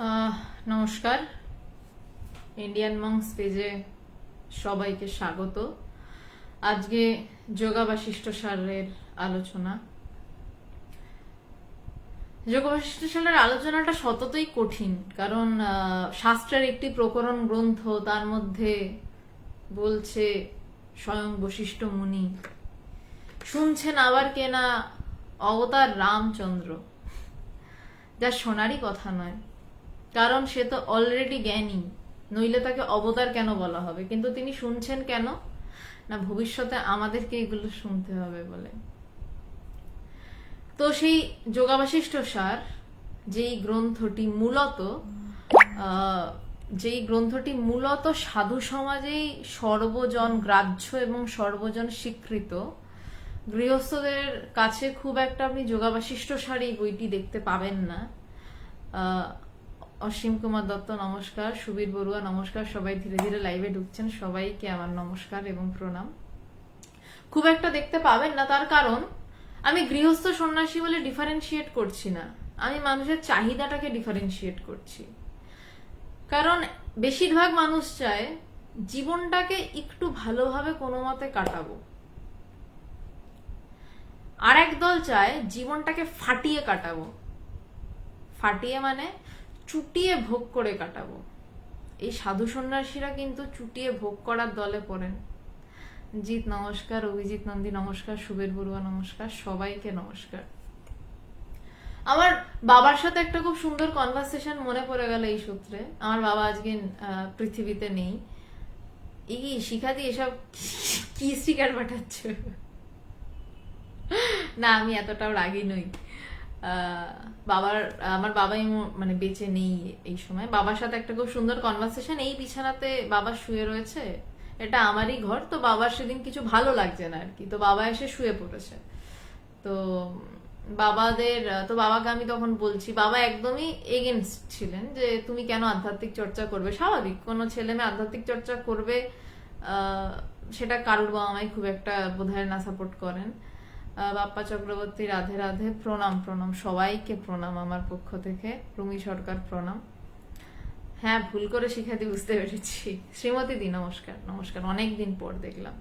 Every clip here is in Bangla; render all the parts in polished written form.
আহ, নমস্কার। ইন্ডিয়ান মংস পেজে সবাইকে স্বাগত। আজকে যোগা বাশিষ্ঠ সারের আলোচনা। যোগ বাশিষ্ঠ সারের আলোচনাটা সততই কঠিন, কারণ শাস্ত্রের একটি প্রকরণ গ্রন্থ, তার মধ্যে বলছে স্বয়ং বশিষ্ঠ মুনি, শুনছেন আবার কেনা অবতার রামচন্দ্র, যা শোনারই কথা নয়, কারণ সে তো অলরেডি জ্ঞানী, নইলে তাকে অবতার কেন বলা হবে? কিন্তু তিনি শুনছেন কেন না, ভবিষ্যতে আমাদেরকে এগুলো শুনতে হবে বলে। তো সেই যোগাবাশিষ্ঠ সার যেই গ্রন্থটি মূলত সাধু সমাজেই সর্বজন গ্রাহ্য এবং সর্বজন স্বীকৃত, গৃহস্থদের কাছে খুব একটা আপনি যোগাবাশিষ্ঠ সার এই বইটি দেখতে পাবেন না। অসীম কুমার দত্ত নমস্কার, সুবীর বড়ুয়া নমস্কার, সবাই ধীরে ধীরে লাইভে ঢুকছেন, সবাইকে আমার নমস্কার এবং প্রণাম। খুব একটা দেখতে পাবেন না, তার কারণ আমি গৃহস্থ সন্ন্যাসী বলে ডিফারেন্সিয়েট করছি না, আমি মানুষের চাহিদাটাকে ডিফারেন্সিয়েট করছি। কারণ বেশিরভাগ মানুষ চায় জীবনটাকে একটু ভালোভাবে কোনো মতে কাটাবো, আর এক দল চায় জীবনটাকে ফাটিয়ে কাটাবো। ফাটিয়ে মানে চুটিয়ে ভোগ করে কাটাবো। এই সাধু সন্ন্যাসীরা কিন্তু চুটিয়ে ভোগ করার দলে পড়েন। জিৎ নমস্কার, অভিজিৎ নন্দী নমস্কার, সুবীর বড়ুয়া নমস্কার, সবাইকে নমস্কার। আমার বাবার সাথে একটা খুব সুন্দর কনভারসেশন মনে পড়ে গেল এই সূত্রে। আমার বাবা আজকে পৃথিবীতে নেই। এই শিখাদি এসব কি স্টিকার পাঠাচ্ছে? না, আমি এতটাও রাগী নই। আমার বাবাই মানে বেঁচে নেই এই সময়। বাবার সাথে একটা খুব সুন্দর কনভারসেশন। এই বিছানাতে বাবা শুয়ে রয়েছে, এটা আমারই ঘর, তো বাবার সেদিন কিছু ভালো লাগছে না আর কি, তো বাবা এসে শুয়ে পড়েছে। তো বাবাকে আমি তখন বলছি, বাবা একদমই এগেনস্ট ছিলেন যে তুমি কেন আধ্যাত্মিক চর্চা করবে। স্বাভাবিক, কোনো ছেলে মেয়ে আধ্যাত্মিক চর্চা করবে, সেটা কারোর বাবা মাই খুব একটা বোধহয় না সাপোর্ট করেন। বাপ্পা চক্রবর্তী রাধে রাধে, প্রণাম প্রণাম, সবাইকে প্রণাম আমার পক্ষ থেকে। রুমি সরকার প্রণাম। হ্যাঁ, ভুল করে শিখাতে বুঝতে পেরেছি। শ্রীমতী দি নমস্কার নমস্কার, অনেকদিন পর দেখলাম।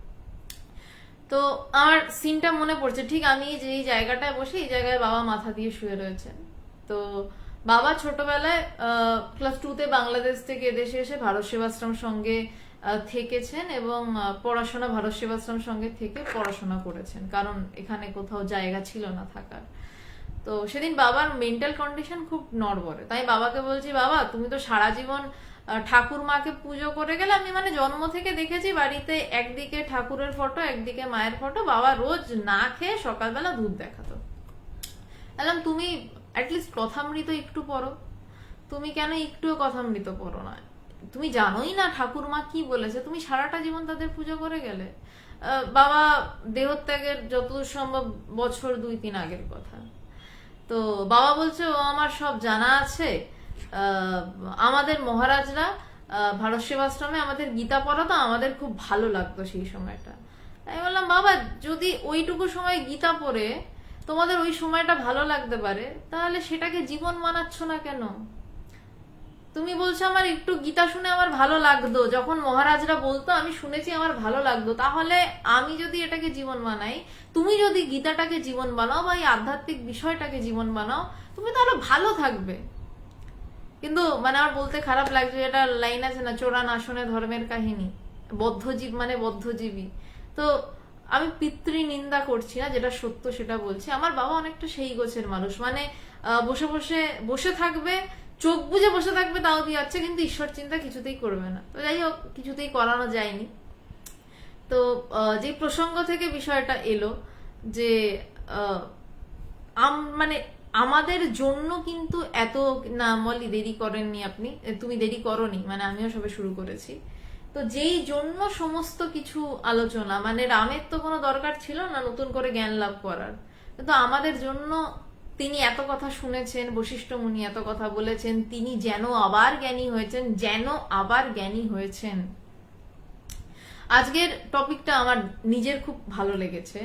তো আমার সিনটা মনে পড়ছে, ঠিক আমি যেই জায়গাটায় বসে, এই জায়গায় বাবা মাথা দিয়ে শুয়ে রয়েছেন। তো বাবা ছোটবেলায় ক্লাস 2-তে বাংলাদেশ থেকে এদেশে এসে ভারত সেবাশ্রম সঙ্গে থেকেছেন এবং পড়াশোনা ভারত সেবাশ্রম সঙ্গে থেকে পড়াশোনা করেছেন, কারণ এখানে কোথাও জায়গা ছিল না থাকার। তো সেদিন বাবার মেন্টাল কন্ডিশন খুব নড়বড়ে। তাই বাবাকে বলছি, বাবা তুমি তো সারা জীবন ঠাকুর মাকে পুজো করে গেলে, আমি মানে জন্ম থেকে দেখেছি বাড়িতে একদিকে ঠাকুরের ফটো একদিকে মায়ের ফটো, বাবা রোজ না খেয়ে সকালবেলা দুধ দেখাতো। বললাম তুমি অ্যাটলিস্ট কথামৃত একটু পড়ো, তুমি কেন একটুও কথামৃত পড়ো না? তুমি জানোই না ঠাকুর মা কি বলেছে, তুমি সারাটা জীবন তাদের পুজো করে গেলে। বাবা দেহত্যাগের যতদূর সম্ভব বছর 2-3 আগের কথা। তো বাবা বলছে ও আমার সব জানা আছে, আমাদের মহারাজরা ভারত সেবাশ্রমে আমাদের গীতা পড়াতো, আমাদের খুব ভালো লাগতো সেই সময়টা। আমি বললাম, বাবা যদি ওইটুকু সময় গীতা পড়ে তোমাদের ওই সময়টা ভালো লাগতে পারে, তাহলে সেটাকে জীবন মানাচ্ছ না কেন? তুমি বলছো আমার একটু গীতা শুনে আমার ভালো লাগতো, যখন মহারাজরা বলতো আমি শুনেছি আমার ভালো লাগতো, তাহলে আমি যদি এটাকে জীবন বানাই, তুমি যদি গীতাটাকে জীবন বানাও বা এই আধ্যাত্মিক বিষয়টাকে জীবন বানাও, তুমি তাহলে ভালো থাকবে। কিন্তু মানে আমার বলতে খারাপ লাগছে, এটা লাইন আছে না, চোরান আসনে ধর্মের কাহিনী, বদ্ধজীব মানে বদ্ধজীবী। তো আমি পিতৃ নিন্দা করছি না, যেটা সত্য সেটা বলছি। আমার বাবা অনেকটা সেই গোছের মানুষ, মানে বসে বসে বসে থাকবে, চোখ বুঝে বসে থাকবে, তাও দিয়ে যাচ্ছে, কিন্তু ঈশ্বর চিন্তা কিছুতেই করবে না। তো যাই হোক, কিছুতেই করানো যায়নি। তো যে প্রসঙ্গ থেকে বিষয়টা এলো, যে মানে আমাদের জন্য কিন্তু এত না, মলি দেরি করেননি আপনি, তুমি দেরি করনি, মানে আমিও সবে শুরু করেছি। তো যেই জন্য সমস্ত কিছু আলোচনা, মানে রামের তো কোনো দরকার ছিল না নতুন করে জ্ঞান লাভ করার, কিন্তু আমাদের জন্য তিনি এত কথা শুনেছেন, বশিষ্ঠ মুনি এত কথা বলেছেন, তিনি যেন আবার জ্ঞানী হয়েছেন। আজকের টপিকটা আমার নিজের খুব ভালো লেগেছে।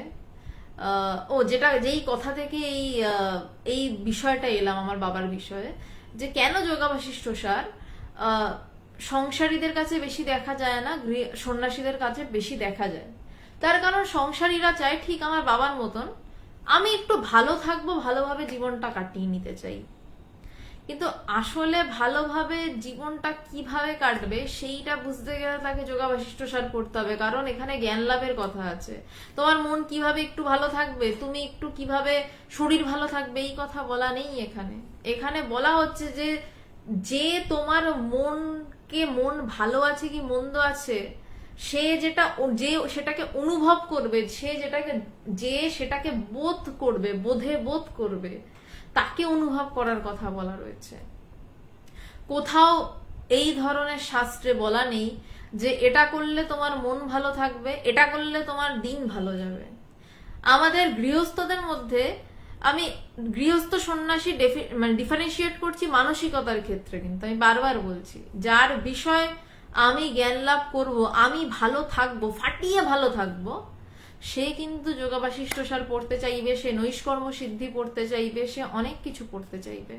যেই কথা থেকে এই বিষয়টা এলাম আমার বাবার বিষয়ে, যে কেন যোগা বাশিষ্ঠ সার সংসারীদের কাছে বেশি দেখা যায় না, সন্ন্যাসীদের কাছে বেশি দেখা যায়। তার কারণ সংসারীরা চায় ঠিক আমার বাবার মতন আমি একটু ভালো থাকবো, ভালোভাবে জীবনটা কাটিয়ে নিতে চাই। কিন্তু আসলে ভালোভাবে জীবনটা কিভাবে কাটবে সেইটা বুঝতে গেলে তাকে যোগা বাশিষ্ঠ সার করতে হবে, কারণ এখানে জ্ঞান লাভের কথা আছে। তোমার মন কিভাবে একটু ভালো থাকবে, তুমি একটু কিভাবে শরীর ভালো থাকবে, এই কথা বলা নেই এখানে। এখানে বলা হচ্ছে যে যে তোমার মন ভালো আছে কি মন্দ আছে, সে সেটাকে অনুভব করবে, সেটাকে বোধ করবে, তাকে অনুভব করার কথা বলা রয়েছে। কোথাও এই ধরনের শাস্ত্রে বলা নেই যে এটা করলে তোমার মন ভালো থাকবে, এটা করলে তোমার দিন ভালো যাবে। আমাদের গৃহস্থদের মধ্যে, আমি গৃহস্থ সন্ন্যাসী ডিফারেন্সিয়েট করছি মানসিকতার ক্ষেত্রে, কিন্তু আমি বারবার বলছি যার বিষয় আমি জ্ঞান লাভ করবো, আমি ভালো থাকবো, ফাটিয়ে ভালো থাকবো, সে কিন্তু যোগা বাশিষ্ঠ সার পড়তে চাইবে, সে নৈষ্কর্ম সিদ্ধি পড়তে চাইবে, সে অনেক কিছু পড়তে চাইবে।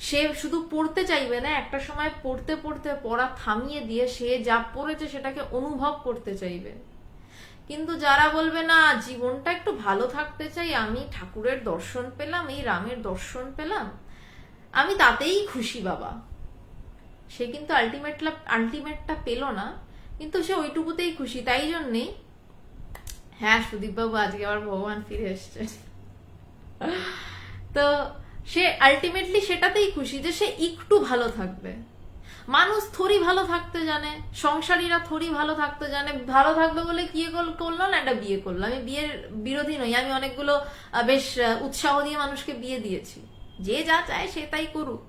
সে শুধু পড়তে চাইবে না, একটা সময় পড়তে পড়তে পড়া থামিয়ে দিয়ে সে যা পড়েছে সেটাকে অনুভব করতে চাইবে। কিন্তু যারা বলবে না জীবনটা একটু ভালো থাকতে চাই, আমি ঠাকুরের দর্শন পেলাম, এই রামের দর্শন পেলাম, আমি তাতেই খুশি বাবা, সে কিন্তু আলটিমেটটা পেল না, কিন্তু সে ওইটুকুতেই খুশি। তাই জন্যেই, হ্যাঁ সুদীপ বাবু আজকে আবার ভগবান ফিরে এসছে, তো সে আলটিমেটলি সেটাতেই খুশি যে সে একটু ভালো থাকবে। মানুষ থরি ভালো থাকতে জানে, সংসারীরা থরি ভালো থাকতে জানে, ভালো থাকবে বলে কি করলো না একটা বিয়ে করলো। আমি বিয়ের বিরোধী নই, আমি অনেকগুলো বেশ উৎসাহ দিয়ে মানুষকে বিয়ে দিয়েছি, যে যা চায় সে তাই করুক।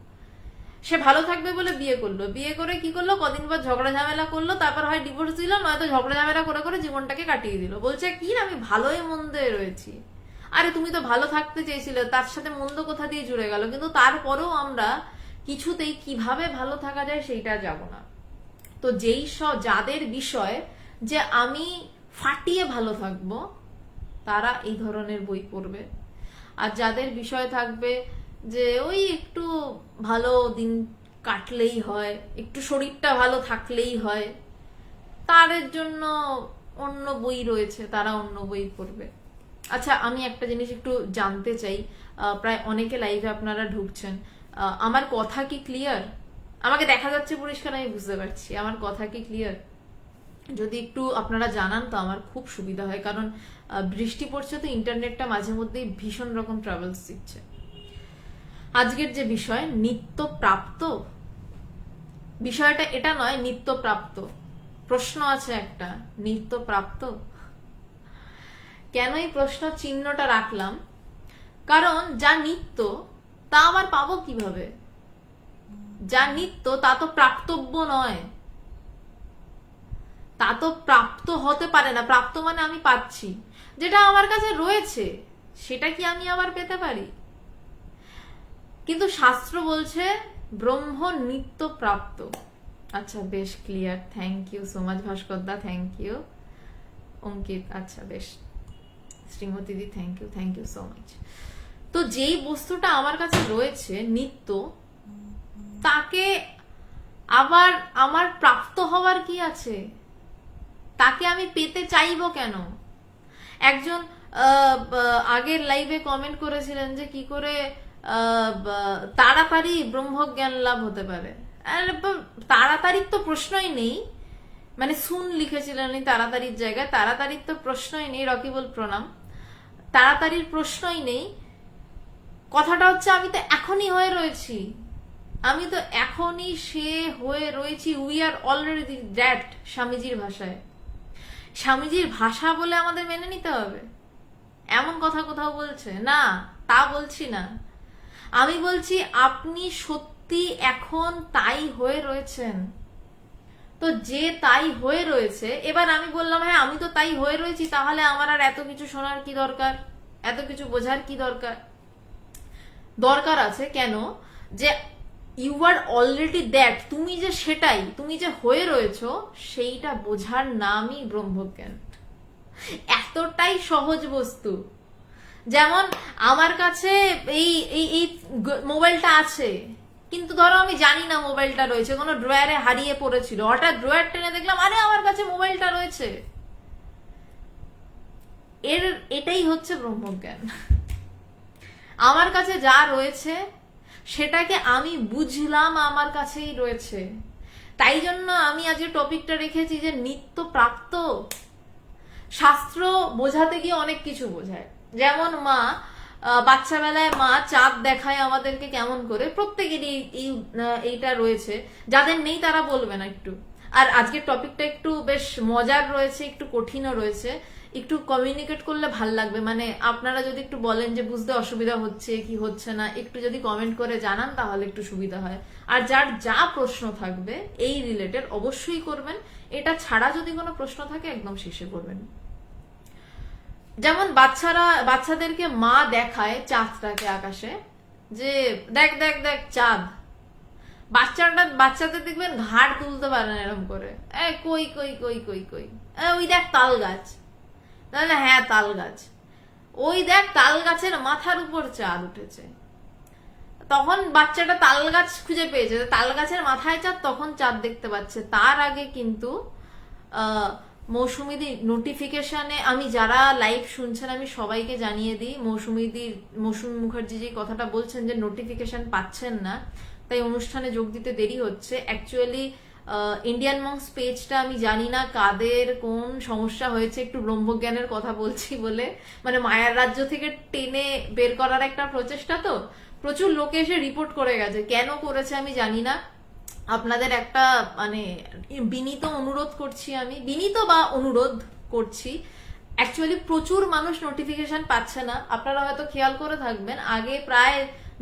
সে ভালো থাকবে বলে বিয়ে করলো, বিয়ে করে কি করলো, কদিন পর ঝগড়া ঝামেলা করলো, তারপর হয় ডিভোর্স দিল, নয়তো ঝগড়া ঝামেলা করে করে জীবনটাকে কাটিয়ে দিল। বলছে কি আমি ভালোই মন্দে রয়েছি। আরে তুমি তো ভালো থাকতে চেয়েছিলে, তার সাথে মন্দ কোথা দিয়ে জুড়ে গেল? কিন্তু তারপরেও আমরা কিছুতেই কিভাবে ভালো থাকা যায় সেইটা যাব না। তো যাদের বিষয় যে আমি ফাটিয়ে ভালো থাকবো, তারা এই ধরনের বই পড়বে। আর যাদের বিষয় থাকবে যে ওই একটু ভালো দিন কাটলেই হয়, একটু শরীরটা ভালো থাকলেই হয়, তাদের জন্য অন্য বই রয়েছে, তারা অন্য বই পড়বে। আচ্ছা, আমি একটা জিনিস একটু জানতে চাই, প্রায় অনেকে লাইভে আপনারা ঢুকছেন, আমার কথা কি ক্লিয়ার? আমাকে দেখা যাচ্ছে পরিষ্কার, আমি বুঝতে পারছি, আমার কথা কি ক্লিয়ার? যদি একটু আপনারা জানান তো আমার খুব সুবিধা হয়, কারণ বৃষ্টি পড়ছে তো ইন্টারনেটটা মাঝে মধ্যেই ভীষণ রকম ট্রাভেলস দিচ্ছে। আজকের যে বিষয় নিত্য প্রাপ্ত, বিষয়টা এটা নয় নিত্য প্রাপ্ত, প্রশ্ন আছে একটা, নিত্য প্রাপ্ত কেন এই প্রশ্ন চিহ্নটা রাখলাম, কারণ যা নিত্য তা আবার পাবো কিভাবে? যা নিত্য তা তো প্রাপ্তব্য নয়, তা তো প্রাপ্ত হতে পারে না। প্রাপ্ত মানে আমি পাচ্ছি, যেটা আমার কাছে রয়েছে সেটা কি আমি আবার পেতে পারি? কিন্তু শাস্ত্র বলছে ব্রহ্ম নিত্য প্রাপ্ত। আচ্ছা বেশ clear, thank you so much Bhaskar দা, থ্যাংক ইউ অঙ্কিত, আচ্ছা বেশ, শ্রীমতী দি থ্যাংক ইউ সো মাচ। তো যেই বস্তুটা আমার কাছে রয়েছে নিত্য, তাকে আবার আমার প্রাপ্ত হওয়ার কি আছে? তাকে আমি পেতে চাইবো কেন? একজন আগের লাইভে কমেন্ট করেছিলেন যে কি করে তাড়াতাড়ি ব্রহ্মজ্ঞান লাভ হতে পারে। তাড়াতাড়ির তো প্রশ্নই নেই, মানে লিখেছিলেন তাড়াতাড়ির জায়গায়, তাড়াতাড়ির তো প্রশ্নই নেই, রকিবুল প্রণাম, তাড়াতাড়ির প্রশ্নই নেই। কথাটা হচ্ছে আমি তো এখনই হয়ে রয়েছি, আমি তো এখনই সে হয়ে রয়েছি, উই আর অলরেডি দ্যাট। স্বামীজির ভাষায়, স্বামীজির ভাষা বলে আমাদের মেনে নিতে হবে এমন কথা কোথাও বলছে না, তা বলছি না। আমি বলছি আপনি সত্যি এখন তাই হয়ে রয়েছেন। তো যে তাই হয়ে রয়েছে, এবার আমি বললাম হ্যাঁ আমি তো তাই হয়ে রয়েছি, তাহলে আমার আর এত কিছু শোনার কি দরকার, এত কিছু বোঝার কি দরকার? দরকার আছে কেন? যে ইউ আর অলরেডি দ্যাট, তুমি যে সেটাই, তুমি যে হয়ে রয়েছো সেইটা বোঝার নামই ব্রহ্মজ্ঞান। এতটাই সহজ বস্তু। যেমন আমার কাছে এই এই এই মোবাইলটা আছে, কিন্তু ধরো আমি জানি না মোবাইলটা রয়েছে, কোনো ড্রয়ারে হারিয়ে পড়েছিল, হঠাৎ ড্রয়ার টেনে দেখলাম আরে আমার কাছে মোবাইলটা রয়েছে। এটাই হচ্ছে ব্রহ্মজ্ঞান। আমার কাছে যা রয়েছে সেটাকে আমি বুঝলাম আমার কাছেই রয়েছে। তাই জন্য আমি আজকে টপিকটা রেখেছি যে নিত্য প্রাপ্ত। শাস্ত্র বোঝাতে গিয়ে অনেক কিছু বোঝায়। যেমন মা বাচ্চা বেলায় মা চাঁদ দেখায় আমাদেরকে কেমন করে, প্রত্যেকেরই এইটা রয়েছে, যাদের নেই তারা বলবে না একটু। আর আজকের টপিকটা একটু বেশ মজার রয়েছে, একটু কঠিনও রয়েছে, একটু কমিউনিকেট করলে ভাল লাগবে। মানে আপনারা যদি একটু বলেন যে বুঝতে অসুবিধা হচ্ছে কি হচ্ছে না, একটু যদি কমেন্ট করে জানান তাহলে একটু সুবিধা হয়। আর যার যা প্রশ্ন থাকবে এই রিলেটেড অবশ্যই করবেন, এটা ছাড়া যদি কোনো প্রশ্ন থাকে একদম শেষে করবেন। যেমন বাচ্চাদেরকে মা দেখায় চাঁদটাকে আকাশে, যে দেখ দেখ দেখ চাঁদ। বাচ্চাদের দেখবেন ঘাড় তুলতে পারে না এরকম করে, কই কই কই কই কই, ওই দেখ তাল গাছ, তাহলে হ্যাঁ তাল গাছ, ওই দেখ তাল গাছের মাথার উপর চাঁদ উঠেছে। তখন বাচ্চাটা তাল গাছ খুঁজে পেয়েছে, তাল গাছের মাথায় চাঁদ, তখন চাঁদ দেখতে পাচ্ছে। তার আগে কিন্তু মৌসুমীদি নোটিফিকেশনে, আমি যারা লাইভ শুনছেন আমি সবাইকে জানিয়ে দিই, মৌসুমী মুখার্জি যে কথাটা বলছেন যে নোটিফিকেশন পাচ্ছেন না তাই অনুষ্ঠানে যোগ দিতে দেরি হচ্ছে, অ্যাকচুয়ালি ইন্ডিয়ান মংস পেজটা আমি জানি না কাদের কোন সমস্যা হয়েছে, একটু ব্রহ্মজ্ঞানের কথা বলছি বলে, মানে মায়ার রাজ্য থেকে টেনে বের করার একটা প্রচেষ্টা, তো প্রচুর লোকে এসে রিপোর্ট করে গেছে, কেন করেছে আমি জানি না। আপনাদের একটা মানে বিনীত অনুরোধ করছি, আমি বিনীত বা অনুরোধ করছি, অ্যাকচুয়ালি প্রচুর মানুষ নোটিফিকেশন পাচ্ছে না। আপনারা হয়তো খেয়াল করে থাকবেন আগে প্রায়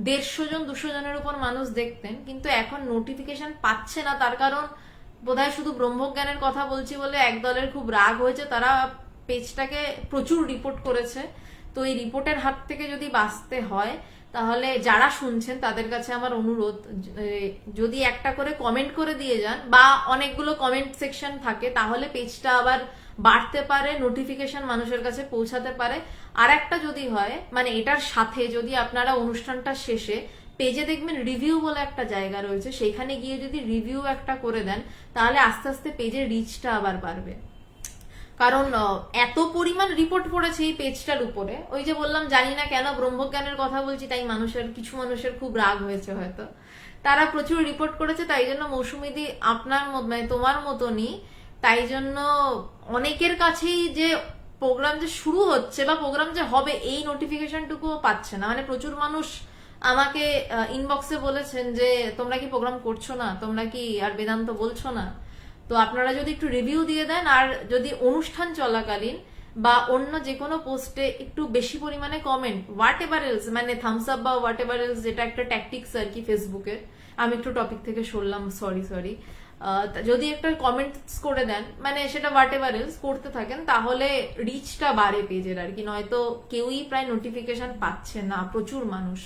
150 জন 200 জনের উপর মানুষ দেখতেন, কিন্তু এখন নোটিফিকেশন পাচ্ছে না। তার কারণ বোধহয় শুধু ব্রহ্মজ্ঞানের কথা বলছি বলে একদলের খুব রাগ হয়েছে, তারা পেজটাকে প্রচুর রিপোর্ট করেছে। তো এই রিপোর্টের হাত থেকে যদি বাঁচতে হয় তাহলে যারা শুনছেন তাদের কাছে আমার অনুরোধ, যদি একটা করে কমেন্ট করে দিয়ে যান বা অনেকগুলো কমেন্ট সেকশন থাকে তাহলে পেজটা আবার বাড়তে পারে, নোটিফিকেশন মানুষের কাছে পৌঁছাতে পারে। আর একটা যদি হয়, মানে এটার সাথে যদি আপনারা অনুষ্ঠানটা শেষে পেজে দেখবেন রিভিউ বলে একটা জায়গা রয়েছে, সেখানে গিয়ে যদি রিভিউ একটা করে দেন তাহলে আস্তে আস্তে পেজের রিচটা আবার বাড়বে। কারণ এত পরিমাণ রিপোর্ট পড়েছে এই পেজটার উপরে, ওই যে বললাম জানি না কেন ব্রহ্মজ্ঞানের কথা বলছি তাই কিছু মানুষের খুব রাগ হয়েছে হয়তো, তারা প্রচুর রিপোর্ট করেছে। তাই জন্য মৌসুমীদি আপনার মানে তোমার মতনই, তাই জন্য অনেকের কাছেই যে প্রোগ্রাম যে শুরু হচ্ছে বা প্রোগ্রাম যে হবে এই নোটিফিকেশনটুকুও পাচ্ছে না। মানে প্রচুর মানুষ আমাকে ইনবক্সে বলেছেন যে তোমরা কি প্রোগ্রাম করছো না, তোমরা কি আর বেদান্ত বলছো না। তো আপনারা যদি একটু রিভিউ দিয়ে দেন, আর যদি অনুষ্ঠান চলাকালীন বা অন্য যে কোনো পোস্টে একটু বেশি পরিমাণে কমেন্ট, হোয়াট এভার এলস, মানে থামস আপ বা হোয়াট এভার এলস, যেটা একটা ট্যাকটিক্স আর কি ফেসবুকের, আমি একটু টপিক থেকে সরলাম, সরি, যদি একটা কমেন্টস করে দেন, মানে সেটা হোয়াট এভার এলস করতে থাকেন, তাহলে রিচটা বাড়ে পেজের আর কি, নয়তো কেউই প্রায় নোটিফিকেশন পাচ্ছে না, প্রচুর মানুষ।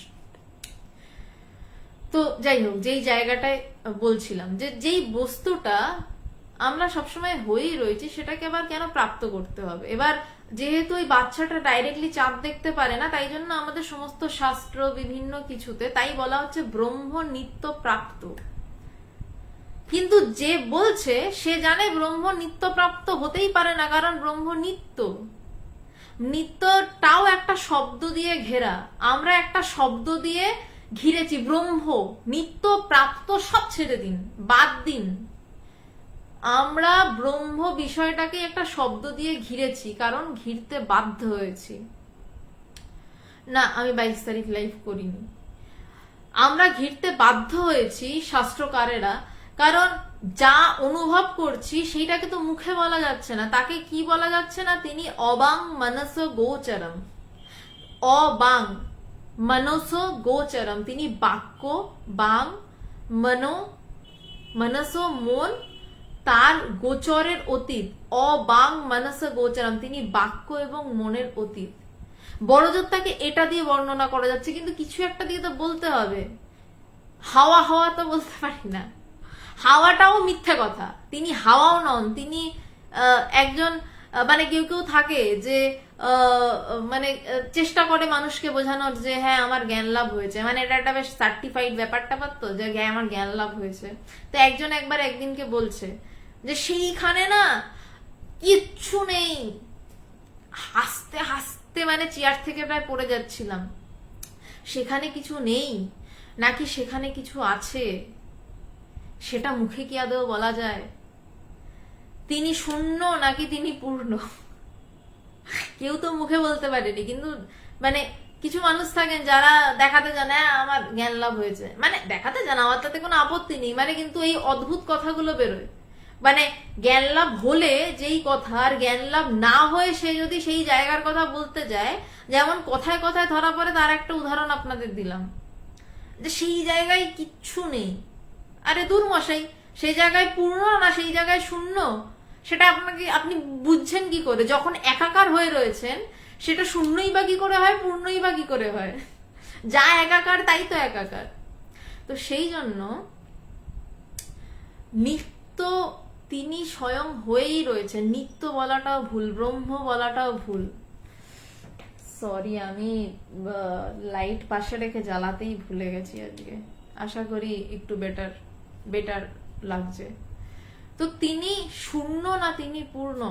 তো যাই হোক, যেই জায়গাটায় বলছিলাম যে যেই বস্তুটা আমরা সবসময় হয়েই রয়েছি সেটাকে আবার কেন প্রাপ্ত করতে হবে। এবার যেহেতু ওই বাচ্চাটা ডাইরেক্টলি চাঁদ দেখতে পারে না, তাই জন্য আমাদের সমস্ত শাস্ত্র বিভিন্ন কিছুতে তাই বলা হচ্ছে ব্রহ্ম নিত্য প্রাপ্ত। কিন্তু যে বলছে সে জানে ব্রহ্ম নিত্য প্রাপ্ত হতেই পারে না, কারণ ব্রহ্ম নিত্য। নিত্যটাও একটা শব্দ দিয়ে ঘেরা, আমরা একটা শব্দ দিয়ে ঘিরেছি, ব্রহ্ম নিত্য প্রাপ্ত সব ছেড়ে দিন, বাদ দিন। আমরা ব্রহ্ম বিষয়টাকে একটা শব্দ দিয়ে ঘিরেছি, কারণ ঘিরতে বাধ্য হয়েছি। না, আমি 22 তারিখ লাইভ করিনি, আমরা ঘিরতে বাধ্য হয়েছি শাস্ত্রকারেরা, কারণ যা অনুভব করছি সেইটাকে তো মুখে বলা যাচ্ছে না। তাকে কি বলা যাচ্ছে না? তিনি অবাং মনস গোচরম, অবাং মনস গোচরম, তিনি বাক্য, বাং মনস মন, তার গোচরের অতীত, অবাং মনস গোচরম, তিনি বাক্য এবং মনের অতীত। বড়জোর এটা দিয়ে বর্ণনা করা যাচ্ছে, কিন্তু কিছু একটা দিয়ে তো বলতে হবে। হাওয়া হাওয়া তো বলতে পারি না, হাওয়াটাও মিথ্যা কথা, তিনি হাওয়াও নন, তিনি একজন মানে কেউ কেউ থাকে যে মানে চেষ্টা করে মানুষকে বোঝানোর যে হ্যাঁ আমার জ্ঞান লাভ হয়েছে, মানে এটা একটা বেশ সার্টিফাইড ব্যাপারটা পারতো যে আমার জ্ঞান লাভ হয়েছে। তো একজন একবার একদিনকে বলছে যে সেইখানে না কিচ্ছু নেই, হাসতে হাসতে মানে চেয়ার থেকে প্রায় পড়ে যাচ্ছিলাম। সেখানে কিছু নেই নাকি সেখানে কিছু আছে, সেটা মুখে কি আদৌ বলা যায়? তিনি শূন্য নাকি তিনি পূর্ণ, কেউ তো মুখে বলতে পারেনি। কিন্তু মানে কিছু মানুষ থাকেন যারা দেখাতে জানে আমার জ্ঞান লাভ হয়েছে, মানে দেখাতে জানে, আমার তাতে কোনো আপত্তি নেই, মানে কিন্তু এই অদ্ভুত কথাগুলো বেরোয়। মানে জ্ঞান লাভ হলে যেই কথা, আর জ্ঞান লাভ না হয়ে সে যদি সেই জায়গার কথা বলতে যায়, যেমন কথায় কথায় ধরা পড়ে, তার একটা উদাহরণ আপনাদের দিলাম যে সেই জায়গায় কিচ্ছু নেই। আরে দূর মশাই, সেই জায়গায় পূর্ণ না সেই জায়গায় শূন্য, সেটা আপনি বুঝছেন কি করে? যখন একাকার হয়ে রয়েছেন সেটা শূন্যই বা কি করে হয়, পূর্ণই বা কি করে হয়? যা একাকার তাই তো একাকার। তো সেই জন্য নিত্য তিনি স্বয়ং হয়েই রয়েছেন। নিত্য বলাটাও ভুল, ব্রহ্ম বলাটাও ভুল। সরি, আমি লাইট পাশে রেখে জ্বালাতেই ভুলে গেছি আজকে। আশা করি একটু বেটার লাগছে। তো তিনি শূন্য না তিনি পূর্ণ,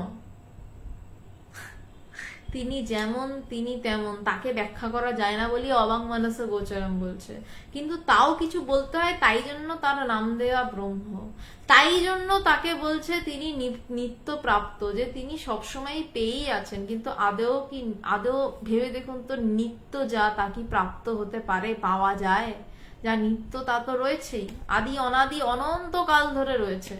তিনি যেমন তিনি তেমন, তাকে ব্যাখ্যা করা যায় না বলি অবাং মানস গোচরম বলছে। কিন্তু তাও কিছু বলতে হয়, তাই জন্য তার নাম দেওয়া ব্রহ্ম। তাই জন্য তাকে বলছে তিনি নিত্য প্রাপ্ত, যে তিনি সবসময় পেয়েই আছেন। কিন্তু আদৌ ভেবে দেখুন তো, নিত্য যা তা কি প্রাপ্ত হতে পারে, পাওয়া যায়? যা নিত্য তা তো রয়েছেই, আদি অনাদি অনন্তকাল ধরে রয়েছে।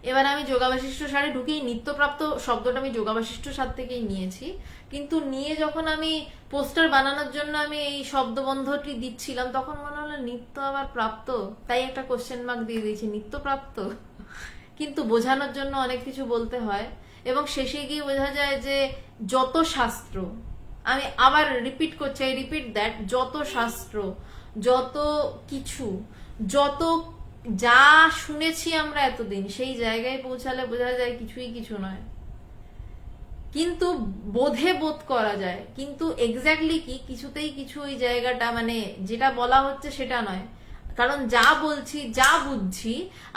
এবার আমি যোগাবশিষ্ট সারে ঢুকেই নিত্যপ্রাপ্ত শব্দটা আমি যোগাবশিষ্ট সার থেকেই নিয়েছি, কিন্তু নিয়ে যখন আমি পোস্টার বানানোর জন্য আমি এই শব্দবন্ধটি দিচ্ছিলাম, তখন মনে হলো নিত্য আবার প্রাপ্ত, তাই একটা কোশ্চেন মার্ক দিয়ে দিয়েছি, নিত্য প্রাপ্ত। কিন্তু বোঝানোর জন্য অনেক কিছু বলতে হয়, এবং শেষে গিয়ে বোঝা যায় যে যত শাস্ত্র, আমি আবার রিপিট করছি, আই রিপিট দ্যাট, যত শাস্ত্র, যত কিছু, যত যা শুনেছি আমরা এতদিন, সেই জায়গায় পৌঁছালে বোঝা যায় কিছুই কিছু নয়। কিন্তু বোধ করা যায়, কিন্তু এক্স্যাক্টলি কি কিছুতেই কিছু ওই জায়গাটা, মানে যেটা বলা হচ্ছে সেটা নয়। কারণ যা বলছি, যা বুঝছি,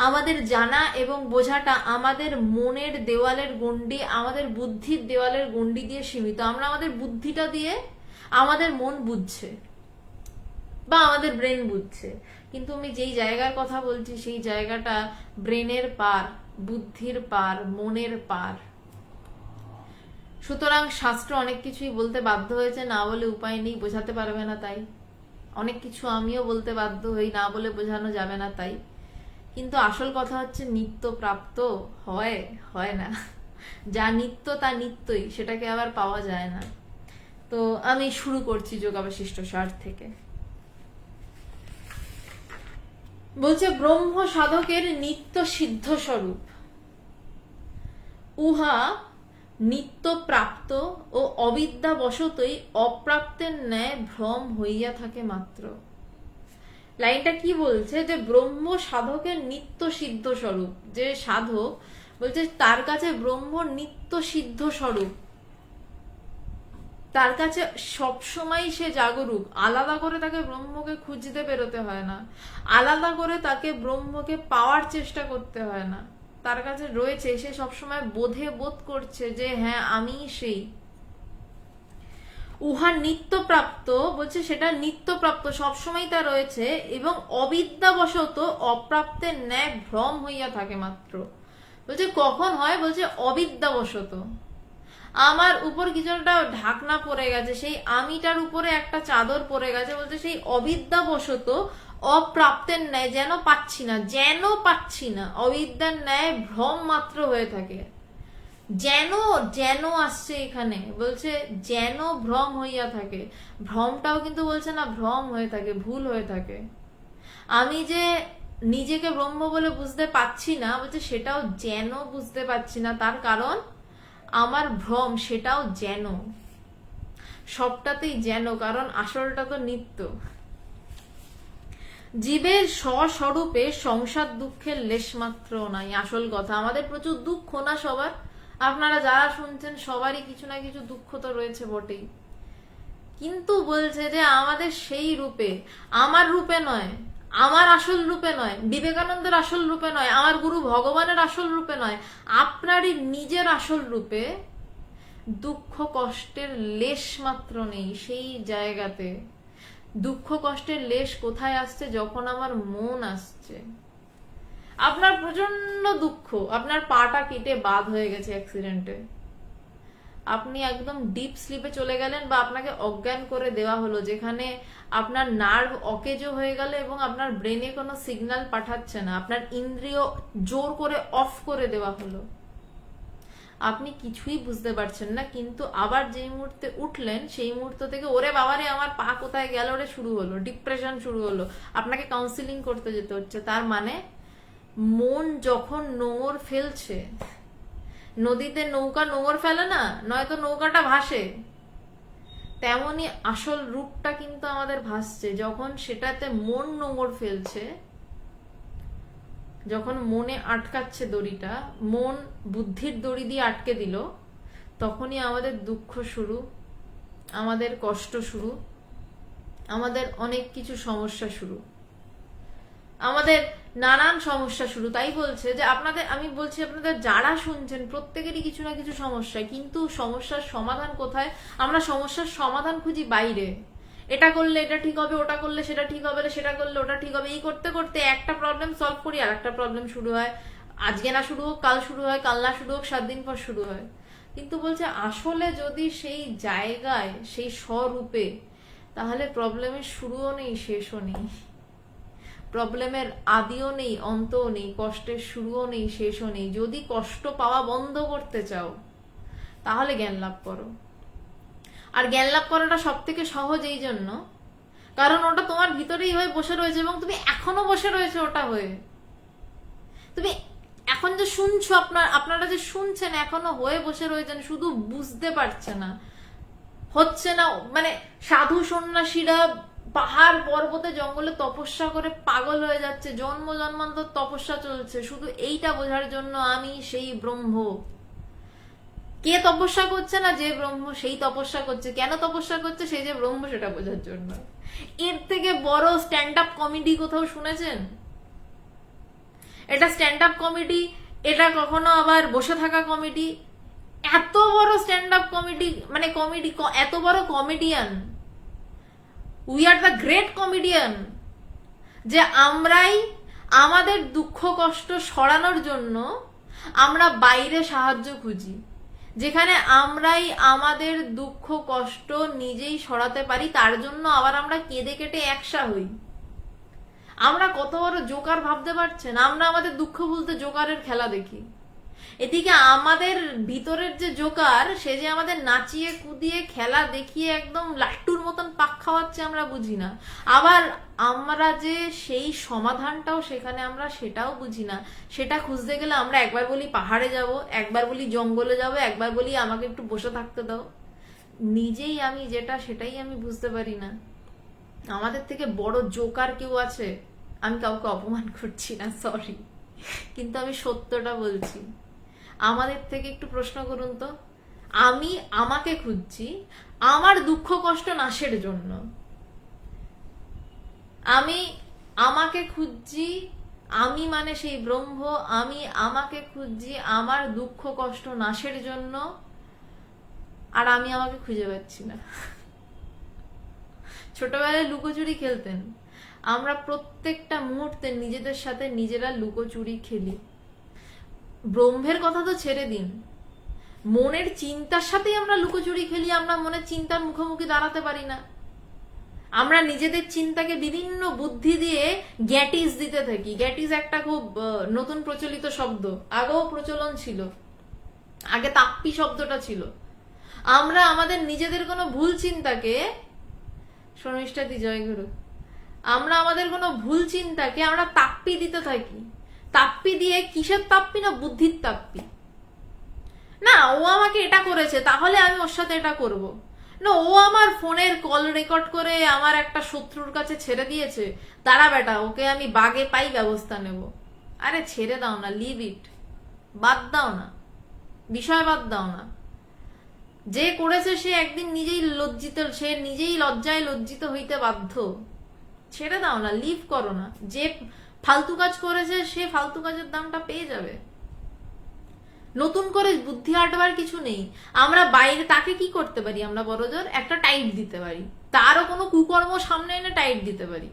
আমাদের জানা এবং বোঝাটা আমাদের মনের দেওয়ালের গণ্ডি, আমাদের বুদ্ধির দেওয়ালের গণ্ডি দিয়ে সীমিত। আমরা আমাদের বুদ্ধিটা দিয়ে আমাদের মন বুঝছে বা আমাদের ব্রেন বুঝছে, কিন্তু আমি যেই জায়গার কথা বলছি সেই জায়গাটা ব্রেনের পার, বুদ্ধির পার, মনের পার। সুতরাং শাস্ত্র অনেক কিছুই বলতে বাধ্য হয়েছে, না বলে উপায় নেই, বোঝাতে পারবে না তাই। অনেক কিছু আমিও বলতে বাধ্য হই, না বলে বোঝানো যাবে না তাই। কিন্তু আসল কথা হচ্ছে নিত্য প্রাপ্ত হয় না। যা নিত্য তা নিত্যই, সেটাকে আবার পাওয়া যায় না। তো আমি শুরু করছি যোগাবশিষ্ট সার থেকে। বলছে ব্রহ্ম সাধকের নিত্য সিদ্ধ স্বরূপ, উহা নিত্য প্রাপ্ত ও অবিদ্যা বশতই অপ্রাপ্তের ন্যায় ভ্রম হইয়া থাকে মাত্র। লাইনটা কি বলছে? যে ব্রহ্ম সাধকের নিত্য সিদ্ধ স্বরূপ, যে সাধক বলছে তার কাছে ব্রহ্ম নিত্য সিদ্ধ স্বরূপ, তার কাছে সবসময় সে জাগরুক। আলাদা করে তাকে ব্রহ্মকে খুঁজতে বেরোতে হয় না, আলাদা করে তাকে ব্রহ্মকে পাওয়ার চেষ্টা করতে হয় না। তার কাছে রয়েছে, সে সবসময় বোধ করছে যে হ্যাঁ আমি সেই। উহা নিত্যপ্রাপ্ত, বলছে সেটা নিত্যপ্রাপ্ত, সবসময় তা রয়েছে, এবং অবিদ্যাবশত অপ্রাপ্তের ন্যায় ভ্রম হইয়া থাকে মাত্র। বলছে কখন হয়? বলছে অবিদ্যাবশত। আমার উপর কিছু একটা ঢাকনা পড়ে গেছে, সেই আমিটার উপরে একটা চাদর পড়ে গেছে, বলছে সেই অবিদ্যাবশত অপ্রাপ্তের ন্যায় যেন পাচ্ছি না, অবিদ্যার ন্যায় ভ্রম মাত্র হয়ে থাকে। যেন আসছে এখানে, বলছে যেন ভ্রম হইয়া থাকে। ভ্রমটাও কিন্তু বলছে না ভ্রম হয়ে থাকে, ভুল হয়ে থাকে। আমি যে নিজেকে ব্রহ্ম বলে বুঝতে পাচ্ছি না, বলছে সেটাও যেন বুঝতে পাচ্ছি না, তার কারণ আমার ভ্রম, সেটাও যেন, সবটাতেই যেন, কারণ আসলটা তো নিত্য। জীবের স্বস্বরূপে সংসার দুঃখের লেশমাত্র নাই। আসল কথা, আমাদের প্রচুর দুঃখ না সবার? আপনারা যারা শুনছেন সবারই কিছু না কিছু দুঃখ তো রয়েছে বটেই, কিন্তু বলছে যে আমাদের সেই রূপে, আমার রূপে নয়, আমার আসল রূপে নয়, বিবেকানন্দের আসল রূপে নয়, আমার গুরু ভগবানের আসল রূপে নয়, আপনারই নিজের আসল রূপে দুঃখ কষ্টের লেশ মাত্র নেই সেই জায়গাতে। দুঃখ কষ্টের লেশ কোথায় আসছে? যখন আমার মন আসছে। আপনার প্রচন্ড দুঃখ, আপনার পাটা কেটে বাদ হয়ে গেছে অ্যাক্সিডেন্টে, আপনি একদম ডিপ স্লিপে চলে গেলেন বা আপনাকে অজ্ঞান করে দেওয়া হলো, যেখানে আপনার নার্ভ অকেজো হয়ে গেল এবং আপনার ব্রেনে কোনো সিগন্যাল পাঠাচ্ছে না, আপনার ইন্দ্রিয় জোর করে অফ করে দেওয়া হলো, আপনি কিছুই বুঝতে পারছেন না। কিন্তু আবার যেই মুহূর্তে উঠলেন সেই মুহূর্ত থেকে ওরে বাবারে আমার পা কোথায় গেল রে শুরু হলো, ডিপ্রেশন শুরু হলো, আপনাকে কাউন্সিলিং করতে যেতে হচ্ছে। তার মানে মন যখন নোঙর ফেলছে, নদীতে নৌকা নোঙর ফেলে না, নয়তো নৌকাটা ভাসে, তেমনি আসল রূপটা কিন্তু আমাদের ভাসছে। যখন সেটাতে মন নোঙর ফেলছে, যখন মনে আটকাচ্ছে দড়িটা, মন বুদ্ধির দড়ি দিয়ে আটকে দিল, তখনই আমাদের দুঃখ শুরু, আমাদের কষ্ট শুরু, আমাদের অনেক কিছু সমস্যা শুরু, আমাদের নানান সমস্যা শুরু। তাই বলছে যে আপনাদের, আমি বলছি আপনাদের যারা শুনছেন প্রত্যেকেরই কিছু না কিছু সমস্যা, কিন্তু সমস্যার সমাধান কোথায়? আমরা সমস্যার সমাধান খুঁজি বাইরে। এটা করলে এটা ঠিক হবে, ওটা করলে সেটা ঠিক হবে, সেটা করলে ওটা ঠিক হবে, এই করতে করতে একটা প্রবলেম সলভ করি আর একটা প্রবলেম শুরু হয়। আজকে না শুরু হোক কাল শুরু হয়, কাল না শুরু হোক 7 দিন পর শুরু হয়। কিন্তু বলছে আসলে যদি সেই জায়গায়, সেই স্বরূপে, তাহলে প্রবলেমের শুরুও নেই শেষও নেই, প্রবলেমের আদিও নেই অন্তও নেই, কষ্টের শুরুও নেই শেষও নেই। যদি কষ্ট পাওয়া বন্ধ করতে চাও তাহলে জ্ঞান লাভ করো। আর জ্ঞান লাভ করাটা সব থেকে সহজ এই জন্য, কারণ ওটা তোমার ভিতরেই হয়ে বসে রয়েছে এবং তুমি এখনো বসে রয়েছে ওটা হয়ে। তুমি এখন যে শুনছো, আপনারা যে শুনছেন এখনো হয়ে বসে রয়েছেন, শুধু বুঝতে পারছে না, হচ্ছে না। মানে সাধু সন্ন্যাসীরা পাহাড় পর্বতে জঙ্গলে তপস্যা করে পাগল হয়ে যাচ্ছে, জন্ম জন্মান্তর তপস্যা চলছে শুধু এইটা বোঝার জন্য আমি সেই ব্রহ্ম। কে তপস্যা করছে না? যে ব্রহ্ম, সেই তপস্যা করছে। কেন তপস্যা করছে? সেই যে ব্রহ্ম, সেটা বোঝার জন্য। এর থেকে বড় স্ট্যান্ড আপ কমেডি কোথাও শুনেছেন? এটা স্ট্যান্ড আপ কমেডি, এটা কখনো আবার বসে থাকা কমেডি। এত বড় স্ট্যান্ড আপ কমেডি, মানে কমেডি, এত বড় comedian, we are the great comedian, যে আমরাই আমাদের দুঃখ কষ্ট সরানোর জন্য আমরা বাইরে সাহায্য খুঁজি, যেখানে আমরাই আমাদের দুঃখ কষ্ট নিজেই সরাতে পারি। তার জন্য আবার আমরা কেঁদে কেটে একসা হই। আমরা কত বড় জোকার ভাবতে পারছেন? আমরা আমাদের দুঃখ ভুলতে জোকারের খেলা দেখি। এদিকে আমাদের ভিতরের যে জোকার, সে যে আমাদের নাচিয়ে কুদিয়ে খেলা দেখিয়ে একদম লাট্টুর মতন পাক খাওয়াচ্ছে, আমরা বুঝি না। আবার আমরা যে সেই সমাধানটাও সেখানে আমরা সেটাও বুঝি না। সেটা খুঁজতে গেলে আমরা একবার বলি পাহাড়ে যাব, একবার বলি জঙ্গলে যাব, একবার বলি আমাকে একটু বসে থাকতে দাও। নিজেই আমি যেটা, সেটাই আমি বুঝতে পারি না। আমাদের থেকে বড় জোকার কেউ আছে? আমি কাউকে অপমান করছি না, সরি, কিন্তু আমি সত্যটা বলছি। আমাদের থেকে একটু প্রশ্ন করুন তো। আমি আমাকে খুঁজছি আমার দুঃখ কষ্ট নাশের জন্য, আমি আমাকে খুঁজছি, আমি মানে সেই ব্রহ্ম, আমি আমাকে খুঁজছি আমার দুঃখ কষ্ট নাশের জন্য, আর আমি আমাকে খুঁজে পাচ্ছি না। ছোটবেলায় লুকোচুরি খেলতেন, আমরা প্রত্যেকটা মুহূর্তে নিজেদের সাথে নিজেরা লুকোচুরি খেলি। ব্রহ্মের কথা তো ছেড়ে দিন, মনের চিন্তার সাথেই আমরা লুকোচুরি খেলি। আমরা মনের চিন্তার মুখোমুখি দাঁড়াতে পারি না। আমরা নিজেদের চিন্তাকে বিভিন্ন বুদ্ধি দিয়ে গ্যাটিস দিতে থাকি। গ্যাটিস একটা খুব নতুন প্রচলিত শব্দ, আগেও প্রচলন ছিল, আগে তাপ্পি শব্দটা ছিল। আমরা আমাদের নিজেদের কোনো ভুল চিন্তাকে, শর্মিষ্ঠা দি জয়গুরু, আমরা আমাদের কোনো ভুল চিন্তাকে আমরা তাপ্পি দিতে থাকি। তাপ্পি দিয়ে কিসের তাপ্পি? না বুদ্ধির তাপ্পি। না ও আমাকে এটা করেছে তাহলে আমি ওর সাথে এটা করব, না ও আমার ফোনের কল রেকর্ড করে আমার একটা শত্রুর কাছে ছেড়ে দিয়েছে, দাঁড়া বেটা ওকে আমি বাগে পাই ব্যবস্থা নেব। আরে ছেড়ে দাও না, লিভ ইট, বাদ দাও না। বিষয় বাদ দাও না, যে করেছে সে একদিন সে নিজেই লজ্জায় লজ্জিত হইতে বাধ্য। ছেড়ে দাও না, লিভ করো না। যে ফালতু কাজ করেছে সে ফালতু কাজের দামটা পেয়ে যাবে। নতুন করে বুদ্ধি আটবার কিছু নেই। আমরা বাইরে তাকে কি করতে পারি, আমরা বড়জোর একটা টাইট দিতে পারি, তারও কোনো কুকর্ম সামনে এনে টাইট দিতে পারি।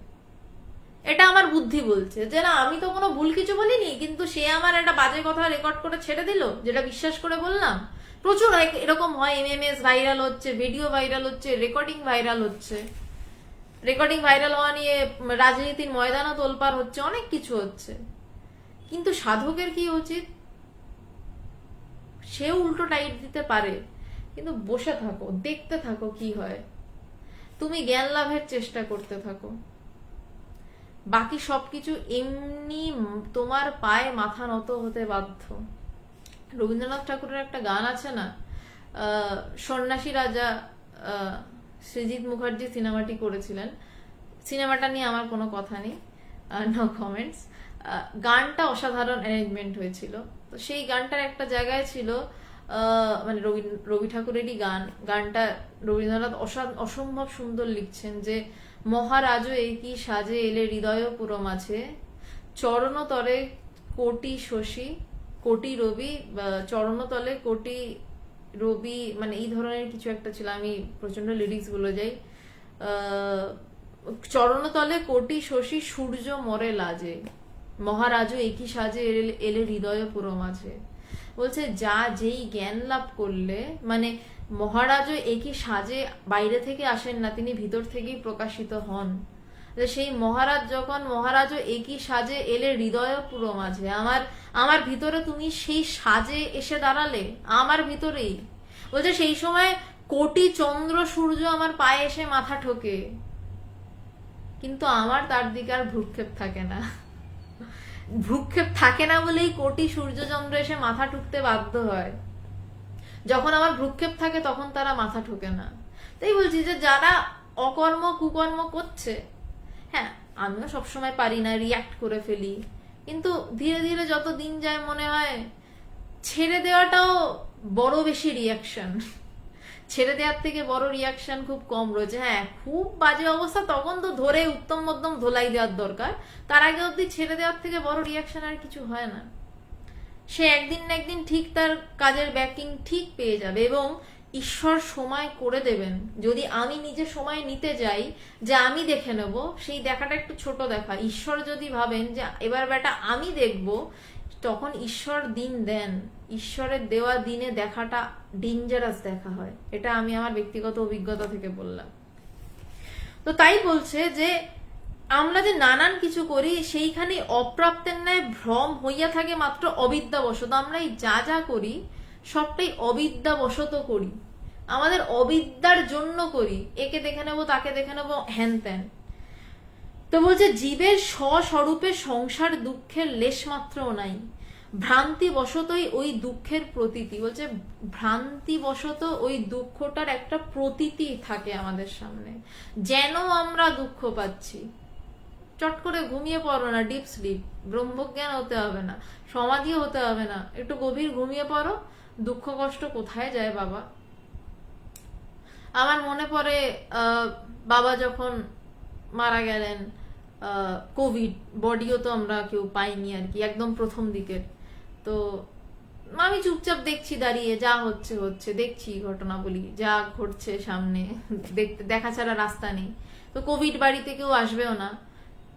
এটা আমার বুদ্ধি বলছে যে না, আমি তো কোনো ভুল কিছু বলিনি, কিন্তু সে আমার একটা বাজে কথা রেকর্ড করে ছেড়ে দিল, যেটা বিশ্বাস করে বললাম। প্রচুর এরকম হয়, এমএমএস ভাইরাল হচ্ছে, ভিডিও ভাইরাল হচ্ছে, রেকর্ডিং ভাইরাল হচ্ছে, রেকর্ডিং ভাইরাল হওয়া নিয়ে রাজনীতির ময়দানও তোলপাড় হচ্ছে, অনেক কিছু হচ্ছে। কিন্তু সাধকের কি উচিত, সেও উল্টো টাইট দিতে পারে, কিন্তু বসে থাকো, দেখতে থাকো কি হয়, তুমি জ্ঞান লাভের চেষ্টা করতে থাকো। বাকি সবকিছু এমনি তোমার পায়ে মাথা নত হতে বাধ্য। রবীন্দ্রনাথ ঠাকুরের একটা গান আছে না, সন্ন্যাসী রাজা, সৃজিত মুখার্জি সিনেমাটি করেছিলেন। সিনেমাটা নিয়ে আমার কোনো কথা নেই, নো কমেন্টস। গানটা অসাধারণ অ্যারেঞ্জমেন্ট হয়েছিল। তো সেই গানটার একটা জায়গায় ছিল, মানে রবি ঠাকুরেরই গানটা রবীন্দ্রনাথ অসম্ভব সুন্দর লিখছেন যে, মহারাজও এই কি সাজে এলে হৃদয় পুরো মাঝে, চরণতরে কোটি শশী কোটি রবি, চরণতলে কোটি রবি, মানে এই ধরনের কিছু একটা ছিল, আমি প্রচন্ড লিরিক্স বলে যাই। চরণতলে কোটি শশী সূর্য মরে লাজে, মহারাজও একই সাজে এলে হৃদয় পুরো মাঝে। বলছে যেই জ্ঞান লাভ করলে, মানে মহারাজও একই সাজে বাইরে থেকে আসেন না, তিনি ভিতর থেকেই প্রকাশিত হন। সেই মহারাজও একই সাজে এলে হৃদয় পুরো মাঝে, আমার ভিতরে তুমি সেই সাজে এসে দাঁড়ালে, আমার ভিতরেই। বলছে সেই সময় কোটি চন্দ্র সূর্য আমার পায়ে এসে মাথা ঠোকে, কিন্তু আমার তার দিকে আর ভ্রুক্ষেপ থাকে না। ভ্রুক্ষেপ থাকে না বলেই কোটি সূর্যচন্দ্র এসে মাথা ঠুকতে বাধ্য হয়। যখন আমার ভ্রুক্ষেপ থাকে তখন তারা মাথা ঠোকে না। তাই বলছি যে যারা অকর্ম কুকর্ম করছে, হ্যাঁ আমিও সবসময় পারি না, রিয়াক্ট করে ফেলি, কিন্তু ধীরে ধীরে যত দিন যায় মনে হয় ছেড়ে দেওয়াটাও বড় বেশি রিয়াকশন, ছেড়ে দেওয়ার থেকে বড় রিয়াকশন খুব কম রয়েছে। হ্যাঁ খুব বাজে অবস্থা, তখন তো ধরে উত্তম মধ্যম ধোলাই দেওয়ার দরকার, তার আগে অব্দি ছেড়ে দেওয়ার থেকে বড় রিয়াকশন আর কিছু হয় না। সে একদিন না একদিন ঠিক তার কাজের ব্যাকিং ঠিক পেয়ে যাবে, এবং ঈশ্বর সময় করে দেবেন। যদি আমি নিজে সময় নিতে যাই যে আমি দেখে নেব, সেই দেখাটা একটু ছোট দেখা। ঈশ্বর যদি ভাবেন যে এবার বেটা আমি দেখব, তখন ঈশ্বর দিন দেন। ঈশ্বরের দেওয়া দিনে দেখাটা ডেঞ্জারাস দেখা হয়, এটা আমি আমার ব্যক্তিগত অভিজ্ঞতা থেকে বললাম। তো তাই বলছে যে আমরা যে নানান কিছু করি, সেইখানে অপ্রাপ্তের ন্যায় ভ্রম হইয়া থাকে মাত্র অবিদ্যাবশত। আমরা এই যা যা করি সবটাই অবিদ্যাবশত করি, আমাদের অবিদ্যার জন্য করি, একে দেখে নেবো তাকে দেখে নেবো, হ্যান ত্যান। তো বলছে জীবের স্বস্বরূপে সংসার দুঃখের লেশ মাত্রও নাই, ভ্রান্তি বশতই ওই দুঃখের প্রতীতি। বলছে ভ্রান্তি বশত ওই দুঃখটার একটা প্রতীতি থাকে আমাদের সামনে, যেন আমরা দুঃখ পাচ্ছি। চট করে ঘুমিয়ে পড়ো না, ডিপ স্লিপ, ব্রহ্মজ্ঞান হতে হবে না, সমাধিও হতে হবে না, একটু গভীর ঘুমিয়ে পড়ো, দুঃখ কষ্ট কোথায় যায় বাবা। আমার মনে পড়ে বাবা যখন মারা গেলেন, কোভিড, বডিও তো আমরা কেউ পাইনি আর কি, একদম প্রথম দিকের। তো আমি চুপচাপ দেখছি দাঁড়িয়ে, যা হচ্ছে হচ্ছে, দেখছি ঘটনাবলী যা ঘটছে সামনে, দেখা ছাড়া রাস্তা নেই। তো কোভিড বাড়িতে কেউ আসবেও না,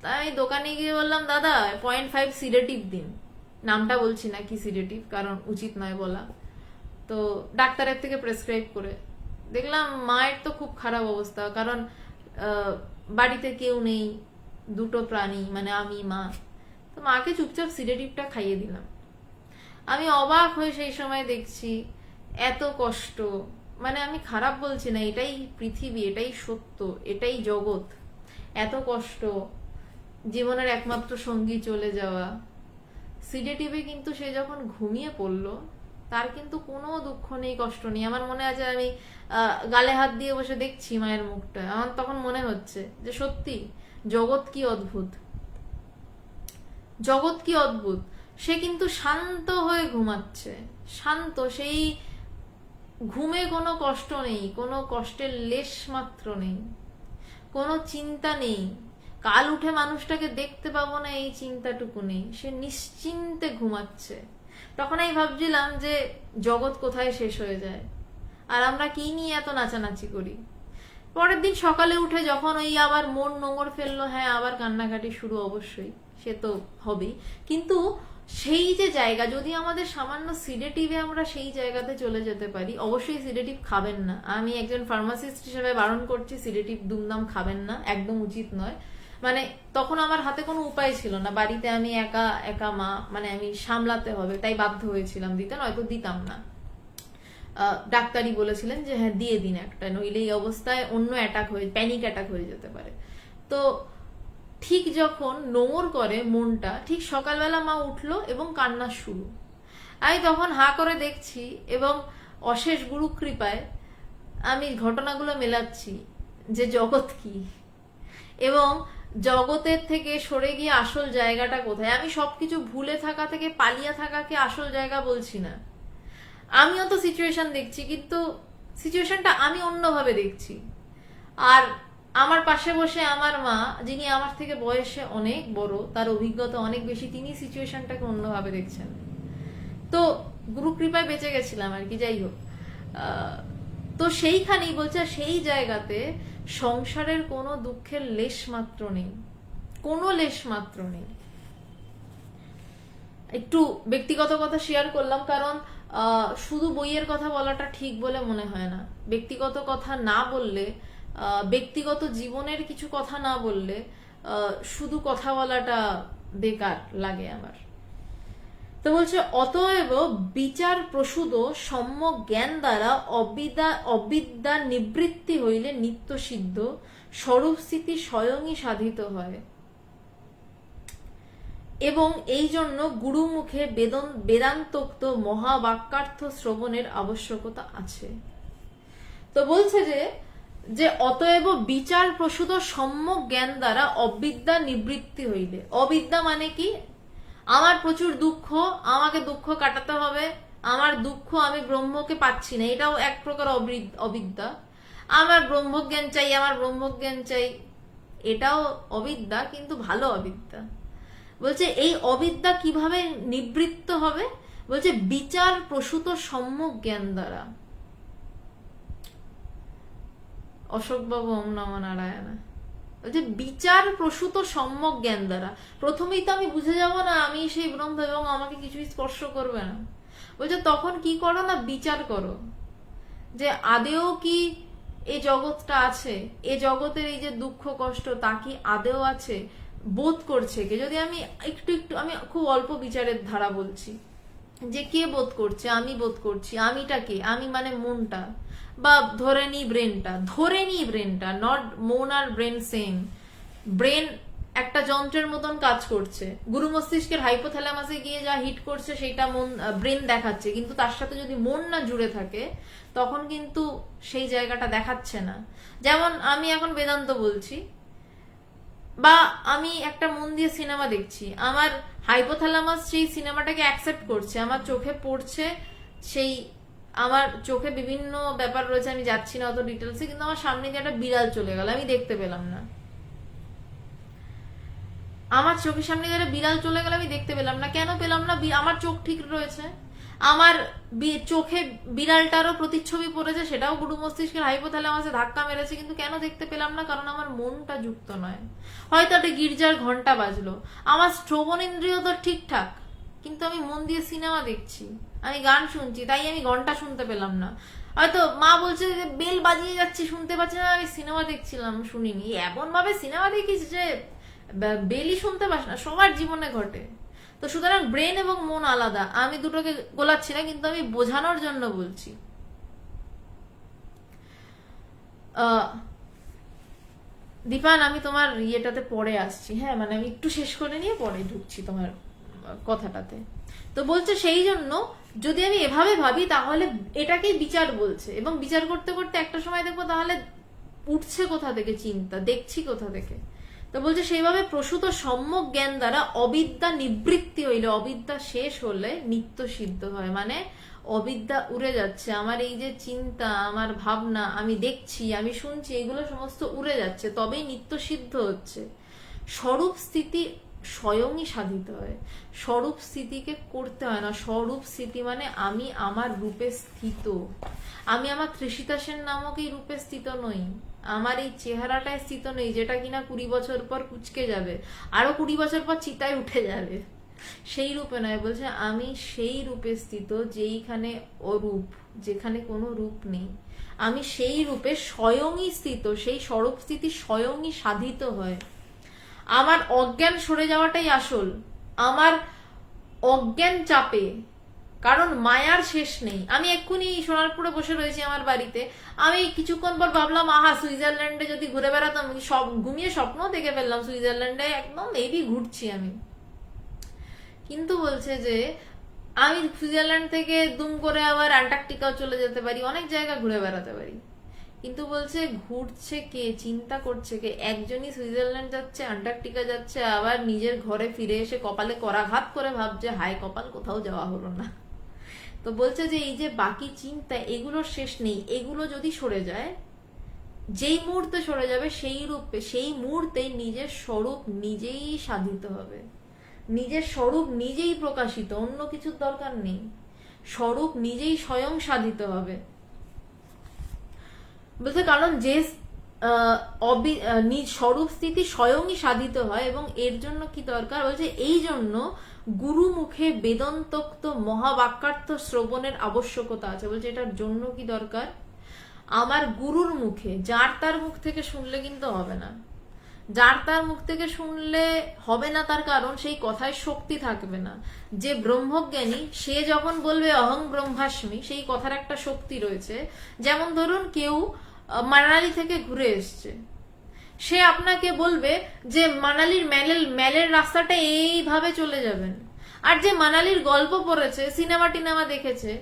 তাই দোকানে গিয়ে বললাম দাদা 0.5 সিডেটিভ দিন। নামটা বলছি না কি সিডেটিভ, কারণ উচিত নয় বলা। তো ডাক্তারের থেকে প্রেসক্রাইব করে দেখলাম মায়ের তো খুব খারাপ অবস্থা, কারণ বাড়িতে কেউ নেই, দুটো প্রাণী, মানে আমি মা। তো মাকে চুপচাপ সিডেটিভটা খাইয়ে দিলাম। আমি অবাক হয়ে সেই সময় দেখছি এত কষ্ট, মানে আমি খারাপ বলছি না, এটাই পৃথিবী, এটাই সত্য, এটাই জগৎ। এত কষ্ট, জীবনের একমাত্র সঙ্গী চলে যাওয়া। সিডেটিভে কিন্তু সে যখন ঘুমিয়ে পড়লো, তার কিন্তু কোনো দুঃখ নেই, কষ্ট নেই। আমার মনে আছে আমি গালে হাত দিয়ে বসে দেখছি মায়ের মুখটা, আমার তখন মনে হচ্ছে যে সত্যি জগৎ কি অদ্ভুত, জগৎ কি অদ্ভুত। সে কিন্তু শান্ত হয়ে ঘুমাচ্ছে, শান্ত, সেই ঘুমে কোনো কষ্ট নেই, কোনো কষ্টের লেশ মাত্র নেই, কোনো চিন্তা নেই, কাল উঠে মানুষটাকে দেখতে পাবো না এই চিন্তাটুকু নেই, সে নিশ্চিন্তে ঘুমাচ্ছে। তখন আমি ভাবছিলাম যে জগৎ কোথায় শেষ হয়ে যায়, আর আমরা কি নিয়ে এত নাচানাচি করি। পরের দিন সকালে উঠে যখন ওই আবার মন নোংর ফেললো, হ্যাঁ আবার কান্নাকাটি শুরু, অবশ্যই সে তো হবেই, কিন্তু সেই যে জায়গা, যদি আমাদের সামান্য সিডেটিভে আমরা সেই জায়গাতে চলে যেতে পারি, অবশ্যই সিডেটিভ খাবেন না, আমি একজন ফার্মাসিস্ট হিসেবে বারণ করছি, সিডেটিভ দুমদাম খাবেন না, একদম উচিত নয়। মানে তখন আমার হাতে কোনো উপায় ছিল না, বাড়িতে আমি একা একা মা, মানে আমি সামলাতে হবে, তাই বাধ্য হয়েছিলাম দিতে, নয়তো দিতাম না। ডাক্তারই বলেছিলেন যে হ্যাঁ দিয়ে দিন একটা, নইলে এই অবস্থায় অন্য অ্যাটাক হয়ে, প্যানিক অ্যাটাক হয়ে যেতে পারে। তো ঠিক যখন নোংর করে মনটা, ঠিক সকালবেলা মা উঠলো এবং কান্না শুরু। আমি তখন হা করে দেখছি এবং অশেষ গুরু কৃপায় আমি ঘটনাগুলো মেলাচ্ছি যে জগৎ কি এবং জগতের থেকে সরে গিয়ে আসল জায়গাটা কোথায়। আমি সবকিছু ভুলে থাকা থেকে পালিয়ে থাকাকে আসল জায়গা বলছি না, আমিও তো সিচুয়েশন দেখছি, কিন্তু সিচুয়েশনটা আমি অন্যভাবে দেখছি। আর আমার পাশে বসে আমার মা, যিনি আমার থেকে বয়সে অনেক বড়, তার অভিজ্ঞতা অনেক বেশি, তিনি সিচুয়েশনটাকে অন্যভাবে দেখছেন। তো গুরু কৃপায় বেঁচে গেছিলাম আর কি, যাই হোক। তো সেইখানেই বলছে, সেই জায়গাতে সংসারের কোনো দুঃখের লেশ মাত্র নেই, কোনো লেশ মাত্র নেই। একটু ব্যক্তিগত কথা শেয়ার করলাম, কারণ শুধু বইয়ের কথা বলাটা ঠিক বলে মনে হয় না। ব্যক্তিগত কথা না বললে, ব্যক্তিগত জীবনের কিছু কথা না বললে শুধু কথা বলাটা বেকার লাগে আমার। তো বলছে, অতএব বিচার প্রসূত সম্যক জ্ঞান দ্বারা অবিদ্যা নিবৃত্তি হইলে নিত্য সিদ্ধ স্বরূপস্থিতি স্বয়ংই সাধিত হয়, এবং এই জন্য গুরুমুখে বেদান্তোক্ত মহাবাক্যার্থ শ্রবণের আবশ্যকতা আছে। তো বলছে যে অতএব বিচার প্রসূত সম্যক জ্ঞান দ্বারা অবিদ্যা নিবৃত্তি হইলে, অবিদ্যা মানে কি, আমার প্রচুর দুঃখ, আমাকে দুঃখ কাটাতে হবে, আমার দুঃখ আমি ব্রহ্মকে পাচ্ছি না, এটাও এক প্রকার অবিদ্যা। আমার ব্রহ্মজ্ঞান চাই, আমার ব্রহ্মজ্ঞান চাই, এটাও অবিদ্যা, কিন্তু ভালো অবিদ্যা। বলছে এই অবিদ্যা কিভাবে নিবৃত্ত হবে, বলছে বিচার প্রসূত সম্যক জ্ঞান দ্বারা। অশোকবাবু ওম নমঃ নারায়ণা বলছে বিচার প্রসূত সম্যক জ্ঞান দ্বারা। প্রথমেই তো আমি বুঝে যাব না আমি সেই ব্রহ্ম এবং আমাকে কিছুই স্পর্শ করবে না। বলছে তখন কি করো না, বিচার করো যে আদেও কি এই জগৎটা আছে, এই জগতের এই যে দুঃখ কষ্ট তা কি আদেও আছে, বোধ করছে কে। যদি আমি একটু আমি খুব অল্প বিচারের ধারা বলছি, যে কে বোধ করছে, আমি বোধ করছি, আমিটা কে, আমি মানে মনটা, বা ধরে নি ব্রেনটা, নট মন আর ব্রেন সেম। ব্রেন একটা যন্ত্রের মতন কাজ করছে, গুরু মস্তিষ্কের হাইপোথ্যালামাসে গিয়ে যা হিট করছে সেটা মন ব্রেন দেখাচ্ছে, কিন্তু তার সাথে যদি মন না জুড়ে থাকে তখন কিন্তু সেই জায়গাটা দেখাচ্ছে না। যেমন আমি এখন বেদান্ত বলছি, বা আমি একটা মন দিয়ে সিনেমা দেখছি, আমার হাইপোথ্যালামাস সেই সিনেমাটাকে অ্যাকসেপ্ট করছে, আমার চোখে পড়ছে, সেই আমার চোখে বিভিন্ন ব্যাপার রয়েছে, আমি যাচ্ছি না অত ডিটেলসে, কিন্তু আমার সামনে দিয়ে একটা বিড়াল চলে গেল, আমি দেখতে পেলাম না। আমার চোখের সামনে দিয়ে একটা বিড়াল চলে গেল, আমি দেখতে পেলাম না। কেন পেলাম না? আমার চোখ ঠিক রয়েছে, আমার চোখে বিড়ালটারও প্রতিচ্ছবি পড়েছে, সেটাও গুরু মস্তিষ্কের হাইপোথ্যালামাসে ধাক্কা মেরেছে, কিন্তু কেন দেখতে পেলাম না? কারণ আমার মনটা যুক্ত নয়। হয়তো একটা গির্জার ঘন্টা বাজলো, আমার শ্রবণেন্দ্রিয় তো ঠিকঠাক, কিন্তু আমি মন দিয়ে সিনেমা দেখছি, আমি গান শুনছি, তাই আমি ঘন্টা শুনতে পেলাম না। হয়তো মা বলছে যে বেল বাজিয়ে যাচ্ছে শুনতে পাচ্ছি না, আমি সিনেমা দেখছিলাম শুনিনি। এমন ভাবে সিনেমা দেখিস যে বেলই শুনতে পাস না, সবার জীবনে ঘটে। তো সুতরাং ব্রেন এবং মন আলাদা, আমি দুটোকে গোলাচ্ছি না, কিন্তু আমি বোঝানোর জন্য বলছি। দীপান, আমি তোমার ইয়েটাতে পরে আসছি, হ্যাঁ, মানে আমি একটু শেষ করে নিয়ে পরে ঢুকছি তোমার কথাটাতে। তো বলছে সেই জন্য যদি আমি এভাবে ভাবি তাহলে এটাকেই বিচার বলছে, এবং বিচার করতে করতে একটা সময় দেখবো তাহলে উঠছে কোথা থেকে চিন্তা, দেখছি কোথা থেকে। তো বলছে সেইভাবে প্রসূত সম্যক জ্ঞান দ্বারা অবিদ্যা নিবৃত্তি হইলে, অবিদ্যা শেষ হলে নিত্য সিদ্ধ হয়। মানে অবিদ্যা উড়ে যাচ্ছে, আমার এই যে চিন্তা, আমার ভাবনা, আমি দেখছি, আমি শুনছি, এগুলো সমস্ত উড়ে যাচ্ছে, তবেই নিত্য সিদ্ধ হচ্ছে। স্বরূপ স্থিতি স্বয়ংই সাধিত হয়। স্বরূপ স্থিতিকে করতে হয় না। স্বরূপ স্থিতি মানে আমি আমার রূপে স্থিত। আমি আমার তৃষিতা সেন নামক এই রূপে স্থিত নই, আমার এই চেহারাটায় স্থিত নেই, যেটা কিনা 20 বছর পর কুচকে যাবে, আরো 20 বছর পর চিতায় উঠে যাবে। সেই রূপে নয়, বলছে আমি সেই রূপে স্থিত যেইখানে অরূপ, যেখানে কোনো রূপ নেই। আমি সেই রূপে স্বয়ংই স্থিত, সেই স্বরূপ স্থিতি স্বয়ংই সাধিত হয়। আমার অজ্ঞান সরে যাওয়াটাই আসল। আমার অজ্ঞান চাপে, কারণ মায়ার শেষ নেই। আমি এক্ষুনি সোনারপুরে বসে রয়েছি আমার বাড়িতে, আমি কিছুক্ষণ পর ভাবলাম আহা সুইজারল্যান্ডে যদি ঘুরে বেড়াতাম, সব ঘুমিয়ে স্বপ্ন দেখে ফেললাম সুইজারল্যান্ডে একদম মেবি ঘুরছি আমি। কিন্তু বলছে যে আমি সুইজারল্যান্ড থেকে দুম করে আবার অ্যান্টার্কটিকাও চলে যেতে পারি, অনেক জায়গা ঘুরে বেড়াতে পারি। কিন্তু বলছে ঘুরছে কে, চিন্তা করছে কে? একজনই সুইজারল্যান্ড যাচ্ছে, অ্যান্টার্কটিকা যাচ্ছে, আবার নিজের ঘরে ফিরে এসে কপালে করাঘাত করে ভাবছে হায় কপাল, কোথাও যাওয়া হলো না। তো বলছে যে এই যে বাকি চিন্তা, এগুলোর শেষ নেই। এগুলো যদি সরে যায়, যেই মুহূর্তে সরে যাবে সেই রূপে, সেই মুহূর্তে নিজের স্বরূপ নিজেই সাধিত হবে। নিজের স্বরূপ নিজেই প্রকাশিত, অন্য কিছুর দরকার নেই। স্বরূপ নিজেই স্বয়ং সাধিত হবে। বলতে কারণ যে স্বরূপ স্থিতি স্বয়ংই সাধিত হয়, এবং এর জন্য কি দরকার? বলছে এই জন্য গুরু মুখে বেদন্তোক্ত মহাবাক্যার্থ শ্রবণের আবশ্যকতা আছে। বলছে এটার জন্য কি দরকার? আমার গুরুর মুখে, যার তার মুখ থেকে শুনলে কিন্তু হবে না। যার তার মুখ থেকে শুনলে হবে না, তার কারণ সেই কথায় শক্তি থাকবে না। যে ব্রহ্মজ্ঞানী সে যখন বলবে অহং ব্রহ্মাস্মি, সেই কথার একটা শক্তি রয়েছে। যেমন ধরুন কেউ মানালি থেকে ঘুরে এসছে, সে আপনাকে বলবে যে মানালির ম্যালের রাস্তাটা এইভাবে চলে যাবেন। আর যে মানালির গল্প পড়েছে, সিনেমা টিনেমা দেখেছে,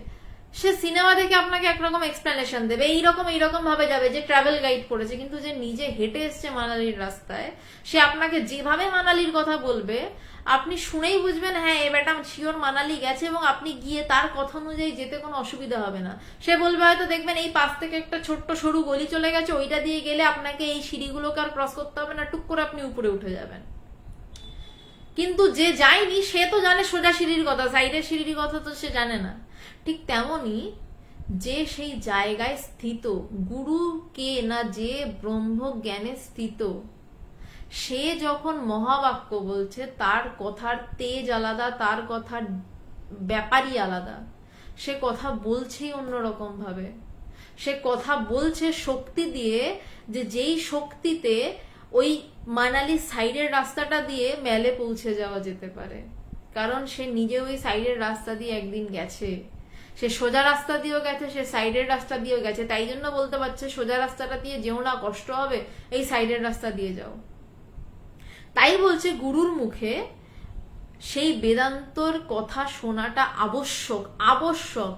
সে সিনেমা দেখে আপনাকে একরকম এক্সপ্লেনেশন দেবে, এইরকম ভাবে যাবে, যে ট্রাভেল গাইড পড়েছে। কিন্তু যে নিজে হেঁটে এসছে মানালির রাস্তায়, সে আপনাকে যেভাবে মানালির কথা বলবে, আপনি শুনেই বুঝবেন হ্যাঁ এ বেটা শিওর মানালি গেছে, এবং আপনি গিয়ে তার কথা অনুযায়ী যেতে কোনো অসুবিধা হবে না। সে বলবে হয়তো দেখবেন এই পাশ থেকে একটা ছোট্ট সরু গলি চলে গেছে, ওইটা দিয়ে গেলে আপনাকে এই সিঁড়িগুলোকে আর ক্রস করতে হবে না, টুক করে আপনি উপরে উঠে যাবেন। কিন্তু যে যায়নি সে তো জানে সোজা সিঁড়ির কথা, সাইডের সিঁড়ির কথা তো সে জানে না। ঠিক তেমনি যে সেই জায়গায় স্থিত, গুরু কে না, যে ব্রহ্ম জ্ঞানে স্থিত, সে যখন মহাবাক্য বলছে, তার কথার তেজ আলাদা, তার কথার ব্যাপারই আলাদা। সে কথা বলছেই অন্যরকম ভাবে। সে কথা বলছে শক্তি দিয়ে, যে যেই শক্তিতে ওই মানালি সাইডের রাস্তাটা দিয়ে মেলে পৌঁছে যাওয়া যেতে পারে। কারণ সে নিজে ওই সাইডের রাস্তা দিয়ে একদিন গেছে, সে সোজা রাস্তা দিয়েও গেছে, সে সাইডের রাস্তা দিয়েও গেছে, তাই জন্য বলতে পারছে সোজা রাস্তাটা দিয়ে যেও না, কষ্ট হবে, এই সাইডের রাস্তা দিয়ে যাও। তাই বলছে গুরুর মুখে সেই বেদান্তর কথা শোনাটা আবশ্যক। আবশ্যক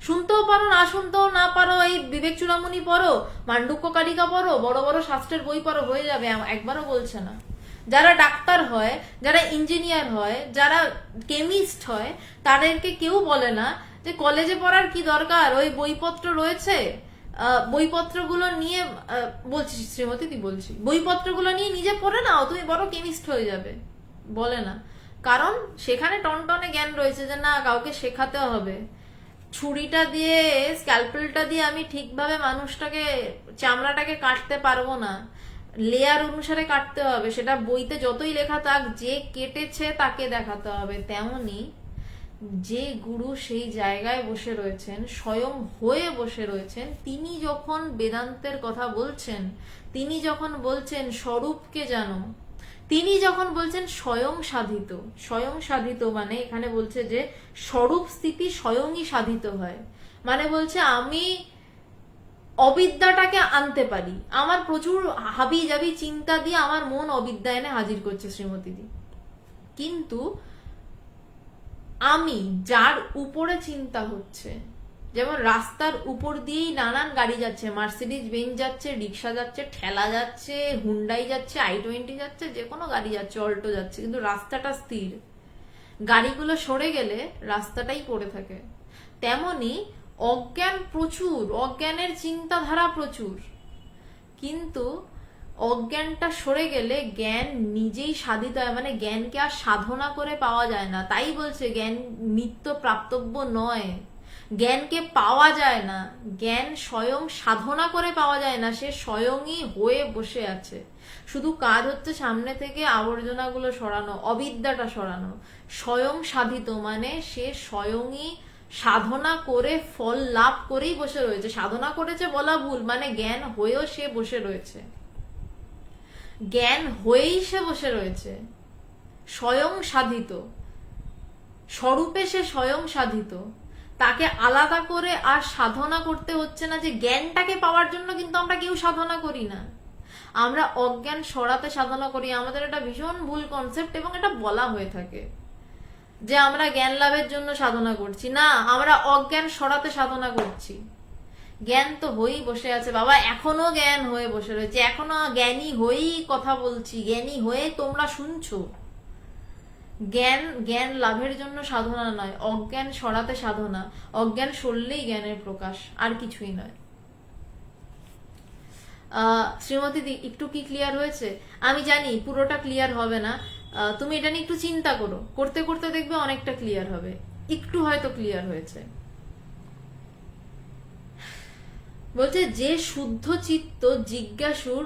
শুনতেও পারো, না শুনতেও না পারো, এই বিবেক চূড়ামণি পড়ো, মান্ডুক্য কারিকা পড়ো, বড় বড় শাস্ত্রের বই পড়ো, হয়ে যাবে, একবারও বলছে না। যারা ডাক্তার হয়, যারা ইঞ্জিনিয়ার হয়, যারা কেমিস্ট হয়, তাদেরকে কেউ বলে না যে কলেজে পড়ার কি দরকার, ওই বইপত্র রয়েছে, বইপত্রগুলো নিয়ে বলছি শ্রীমতী, তুই বলছি বইপত্রগুলো নিয়ে নিজে পড়ে নাও, তুমি বড় কেমিস্ট হয়ে যাবে, বলে না। কারণ সেখানে টনটনে জ্ঞান রয়েছে যে না, কাউকে শেখাতে হবে। ছুরিটা দিয়ে, স্ক্যালপেলটা দিয়ে আমি ঠিকভাবে মানুষটাকে, চামড়াটাকে কাটতে পারবো না, লেয়ার অনুসারে কাটতে হবে। সেটা বইতে যতই লেখা থাক, যে কেটেছে তাকে দেখাতে হবে। তেমনি যে গুরু সেই জায়গায় বসে রয়েছেন, স্বয়ং হয়ে বসে রয়েছেন, তিনি যখন বেদান্তের কথা বলছেন, তিনি যখন বলছেন স্বরূপকে জানো, তিনি যখন বলছেন স্বয়ং সাধিত। স্বয়ং সাধিত মানে এখানে বলছে যে স্বরূপ স্থিতি স্বয়ংই সাধিত হয়। মানে বলছে আমি অবিদ্যাটাকে আনতে পারি। আমার প্রচুর হাবি জাবি চিন্তা দিয়ে আমার মন অবিদ্যা এনে হাজির করছে শ্রীমতীদি, কিন্তু আমি যার উপরে চিন্তা হচ্ছে, যেমন রাস্তার উপর দিয়েই নানান গাড়ি যাচ্ছে, মার্সিডিজ বেঞ্চ যাচ্ছে, রিক্সা যাচ্ছে, ঠেলা যাচ্ছে, হুন্ডাই যাচ্ছে, i20 যাচ্ছে, যে কোনো গাড়ি যাচ্ছে, অল্টো যাচ্ছে, কিন্তু রাস্তাটা স্থির। গাড়িগুলো সরে গেলে রাস্তাটাই পড়ে থাকে। তেমনি অজ্ঞান প্রচুর, অজ্ঞানের চিন্তাধারা প্রচুর, কিন্তু অজ্ঞানটা সরে গেলে জ্ঞান নিজেই সাধিত হয়। মানে জ্ঞানকে আর সাধনা করে পাওয়া যায় না। তাই বলছে জ্ঞান নিত্য প্রাপ্তব্য নয়, জ্ঞানকে পাওয়া যায় না, জ্ঞান স্বয়ং সাধনা করে পাওয়া যায় না, সে স্বয়ংই হয়ে বসে আছে। শুধু কাজ হচ্ছে সামনে থেকে আবর্জনাগুলো সরানো, অবিদ্যাটা সরানো। স্বয়ং সাধিত মানে সে স্বয়ংই সাধনা করে ফল লাভ করেই বসে রয়েছে। সাধনা করেছে বলা ভুল, মানে জ্ঞান হয়েও সে বসে রয়েছে, জ্ঞান হয়েই সে বসে রয়েছে, স্বয়ং সাধিত স্বরূপে সে স্বয়ং সাধিত। তাকে আলাদা করে আর সাধনা করতে হচ্ছে না। যে জ্ঞানটাকে পাওয়ার জন্য কিন্তু আমরা কেউ সাধনা করি না, আমরা অজ্ঞান সরাতে সাধনা করি। আমাদের এটা ভীষণ ভুল কনসেপ্ট, এবং এটা বলা হয়ে থাকে যে আমরা জ্ঞান লাভের জন্য সাধনা করছি। না, আমরা অজ্ঞান সরাতে সাধনা করছি। জ্ঞান তো হয়েই বসে আছে বাবা, এখনো জ্ঞান হয়ে বসে রয়েছে, এখনো জ্ঞানী হয়েই কথা বলছি, জ্ঞানী হয়ে তোমরা শুনছো। জ্ঞান জ্ঞান লাভের জন্য সাধনা নয়, অজ্ঞান সরাতে সাধনা। অজ্ঞান সরলেই জ্ঞানের প্রকাশ, আর কিছুই নয়। শ্রীমতী একটু কি ক্লিয়ার হয়েছে? আমি জানি পুরোটা ক্লিয়ার হবে না, তুমি এটা নিয়ে একটু চিন্তা করো, করতে করতে দেখবে অনেকটা ক্লিয়ার হবে। একটু হয়তো ক্লিয়ার হয়েছে। বলছে যে শুদ্ধ চিত্ত জিজ্ঞাসুর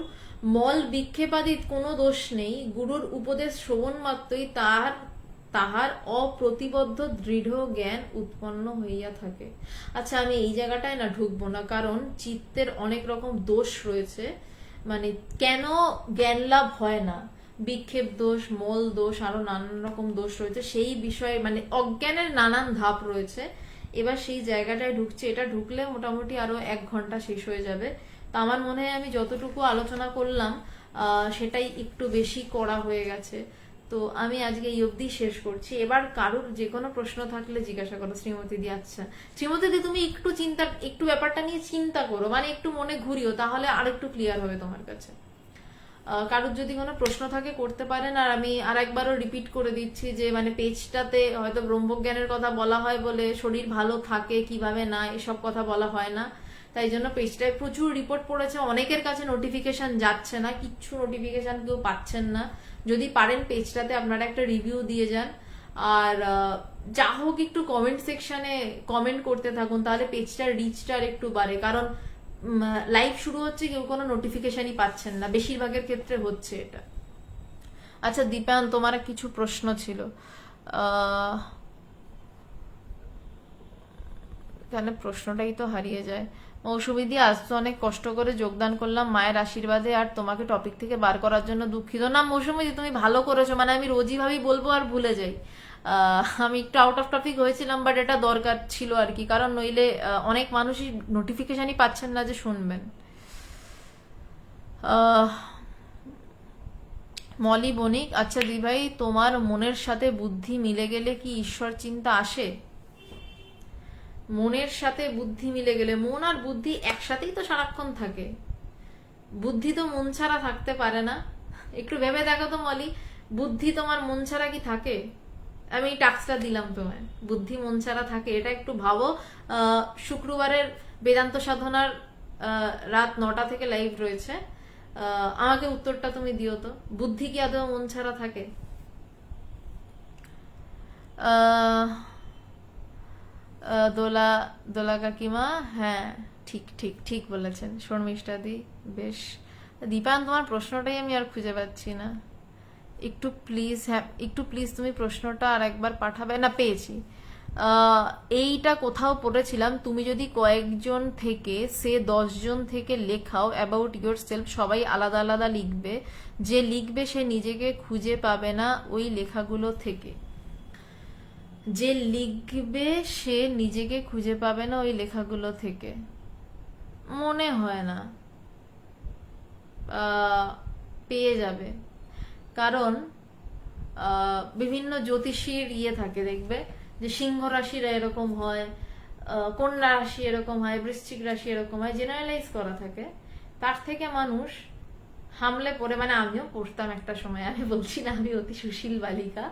মল বিক্ষেপাদিত কোনো দোষ নেই, গুরুর উপদেশ শ্রবণ মাত্রই তাহার অপ্রতিবদ্ধ দৃঢ় জ্ঞান উৎপন্ন হইয়া থাকে। আচ্ছা, আমি এই জায়গাটায় না ঢুকবো না, কারণ চিত্তের অনেক রকম দোষ রয়েছে। মানে কেন জ্ঞান লাভ হয় না, বিক্ষেপ দোষ, মল দোষ, আরো নানান রকম দোষ রয়েছে, সেই বিষয়ে মানে অজ্ঞানের নানান ধাপ রয়েছে। এবার সেই জায়গাটায় ঢুকছে, এটা ঢুকলে মোটামুটি আরো 1 ঘন্টা শেষ হয়ে যাবে। তো আমার মনে হয় আমি যতটুকু আলোচনা করলাম সেটাই একটু বেশি করা হয়ে গেছে। তো আমি আজকে এই অবধি শেষ করছি। এবার কারোর যে কোনো প্রশ্ন থাকলে জিজ্ঞাসা করো শ্রীমতী দি। আচ্ছা শ্রীমতী দি, তুমি একটু ব্যাপারটা নিয়ে চিন্তা করো, মানে একটু মনে ঘুরিও, তাহলে আর একটু ক্লিয়ার হবে তোমার কাছে। কারোর যদি কোনো প্রশ্ন থাকে করতে পারেন। আর আমি আর একবারও রিপিট করে দিচ্ছি যে মানে পেজটাতে হয়তো ব্রহ্মজ্ঞানের কথা বলা হয় বলে শরীর ভালো থাকে কিভাবে না, এসব কথা বলা হয় না। তাই জন্য পেজটায় প্রচুর রিপোর্ট পড়েছে, অনেকের কাছে নোটিফিকেশন যাচ্ছে না, কিচ্ছু নোটিফিকেশন কেউ পাচ্ছেন না। যদি পারেন পেজটাতে আপনারা একটা রিভিউ দিয়ে যান, আর যা হোক একটু কমেন্ট সেকশনে কমেন্ট করতে থাকুন, তাহলে পেজটার রিচটা একটু বাড়ে। কারণ লাইভ শুরু হচ্ছে, কেউ কোনো নোটিফিকেশনই পাচ্ছেন না, বেশিরভাগের ক্ষেত্রে হচ্ছে এটা। আচ্ছা দীপায়ন, তোমার কিছু প্রশ্ন ছিল। তাহলে প্রশ্নটাই তো হারিয়ে যায়। মৌসুমী দি, আজ তো অনেক কষ্ট করে যোগদান করলাম মায়ের আশীর্বাদে, আর তোমাকে টপিক থেকে বার করার জন্য দুঃখিত। না মৌসুমী দি, তুমি ভালো করেছো, মানে আমি রোজই ভাবি বলবো আর ভুলে যাই। আমি একটু আউট অফ টপিক হয়েছিলাম, বাট এটা দরকার ছিল আর কি, কারণ নইলে অনেক মানুষই নোটিফিকেশনই পাচ্ছেন না যে শুনবেন। মলি বণিক, আচ্ছা দি ভাই, তোমার মনের সাথে বুদ্ধি মিলে গেলে কি ঈশ্বর চিন্তা আসে? মনের সাথে বুদ্ধি মিলে গেলে, মন আর বুদ্ধি একসাথেই তো সারাক্ষণ থাকে, বুদ্ধি তো মন ছাড়া থাকতে পারে না। একটু ভেবে দেখো তো মলি, বুদ্ধি তোমার মন ছাড়া কি থাকে? আমি এই টাস্কটা দিলাম তোমায়, বুদ্ধি মন ছাড়া থাকে, এটা একটু ভাবো। শুক্রবারের বেদান্ত সাধনার রাত 9টা থেকে লাইভ রয়েছে, আমাকে উত্তরটা তুমি দিও তো, বুদ্ধি কি আদৌ মন ছাড়া থাকে? দোলা কাকিমা, হ্যাঁ ঠিক ঠিক ঠিক বলেছেন শর্মিষ্ঠা দি। বেশ দীপায়ন, তোমার প্রশ্নটাই আমি আর খুঁজে পাচ্ছি না, একটু প্লিজ, হ্যাঁ একটু প্লিজ তুমি প্রশ্নটা আর একবার পাঠাবে। না পেয়েছি, এইটা কোথাও পড়েছিলাম, তুমি যদি কয়েকজন থেকে সে 10 জন থেকে লেখাও অ্যাবাউট ইয়োর সেলফ, সবাই আলাদা আলাদা লিখবে, যে লিখবে সে নিজেকে খুঁজে পাবে না ওই লেখাগুলো থেকে। যে লিখবে সে নিজেকে খুঁজে পাবে না ওই লেখাগুলো থেকে, মনে হয় না পেয়ে যাবে। কারণ বিভিন্ন জ্যোতিষীর ইয়ে থাকে, দেখবে যে সিংহ রাশিরা এরকম হয়, কন্যা রাশি এরকম হয়, বৃশ্চিক রাশি এরকম হয়, জেনারেলাইজ করা থাকে, তার থেকে মানুষ হামলে পড়ে, মানে আমিও পড়তাম একটা সময়, আমি বলছি না আমি অতি সুশীল বালিকা,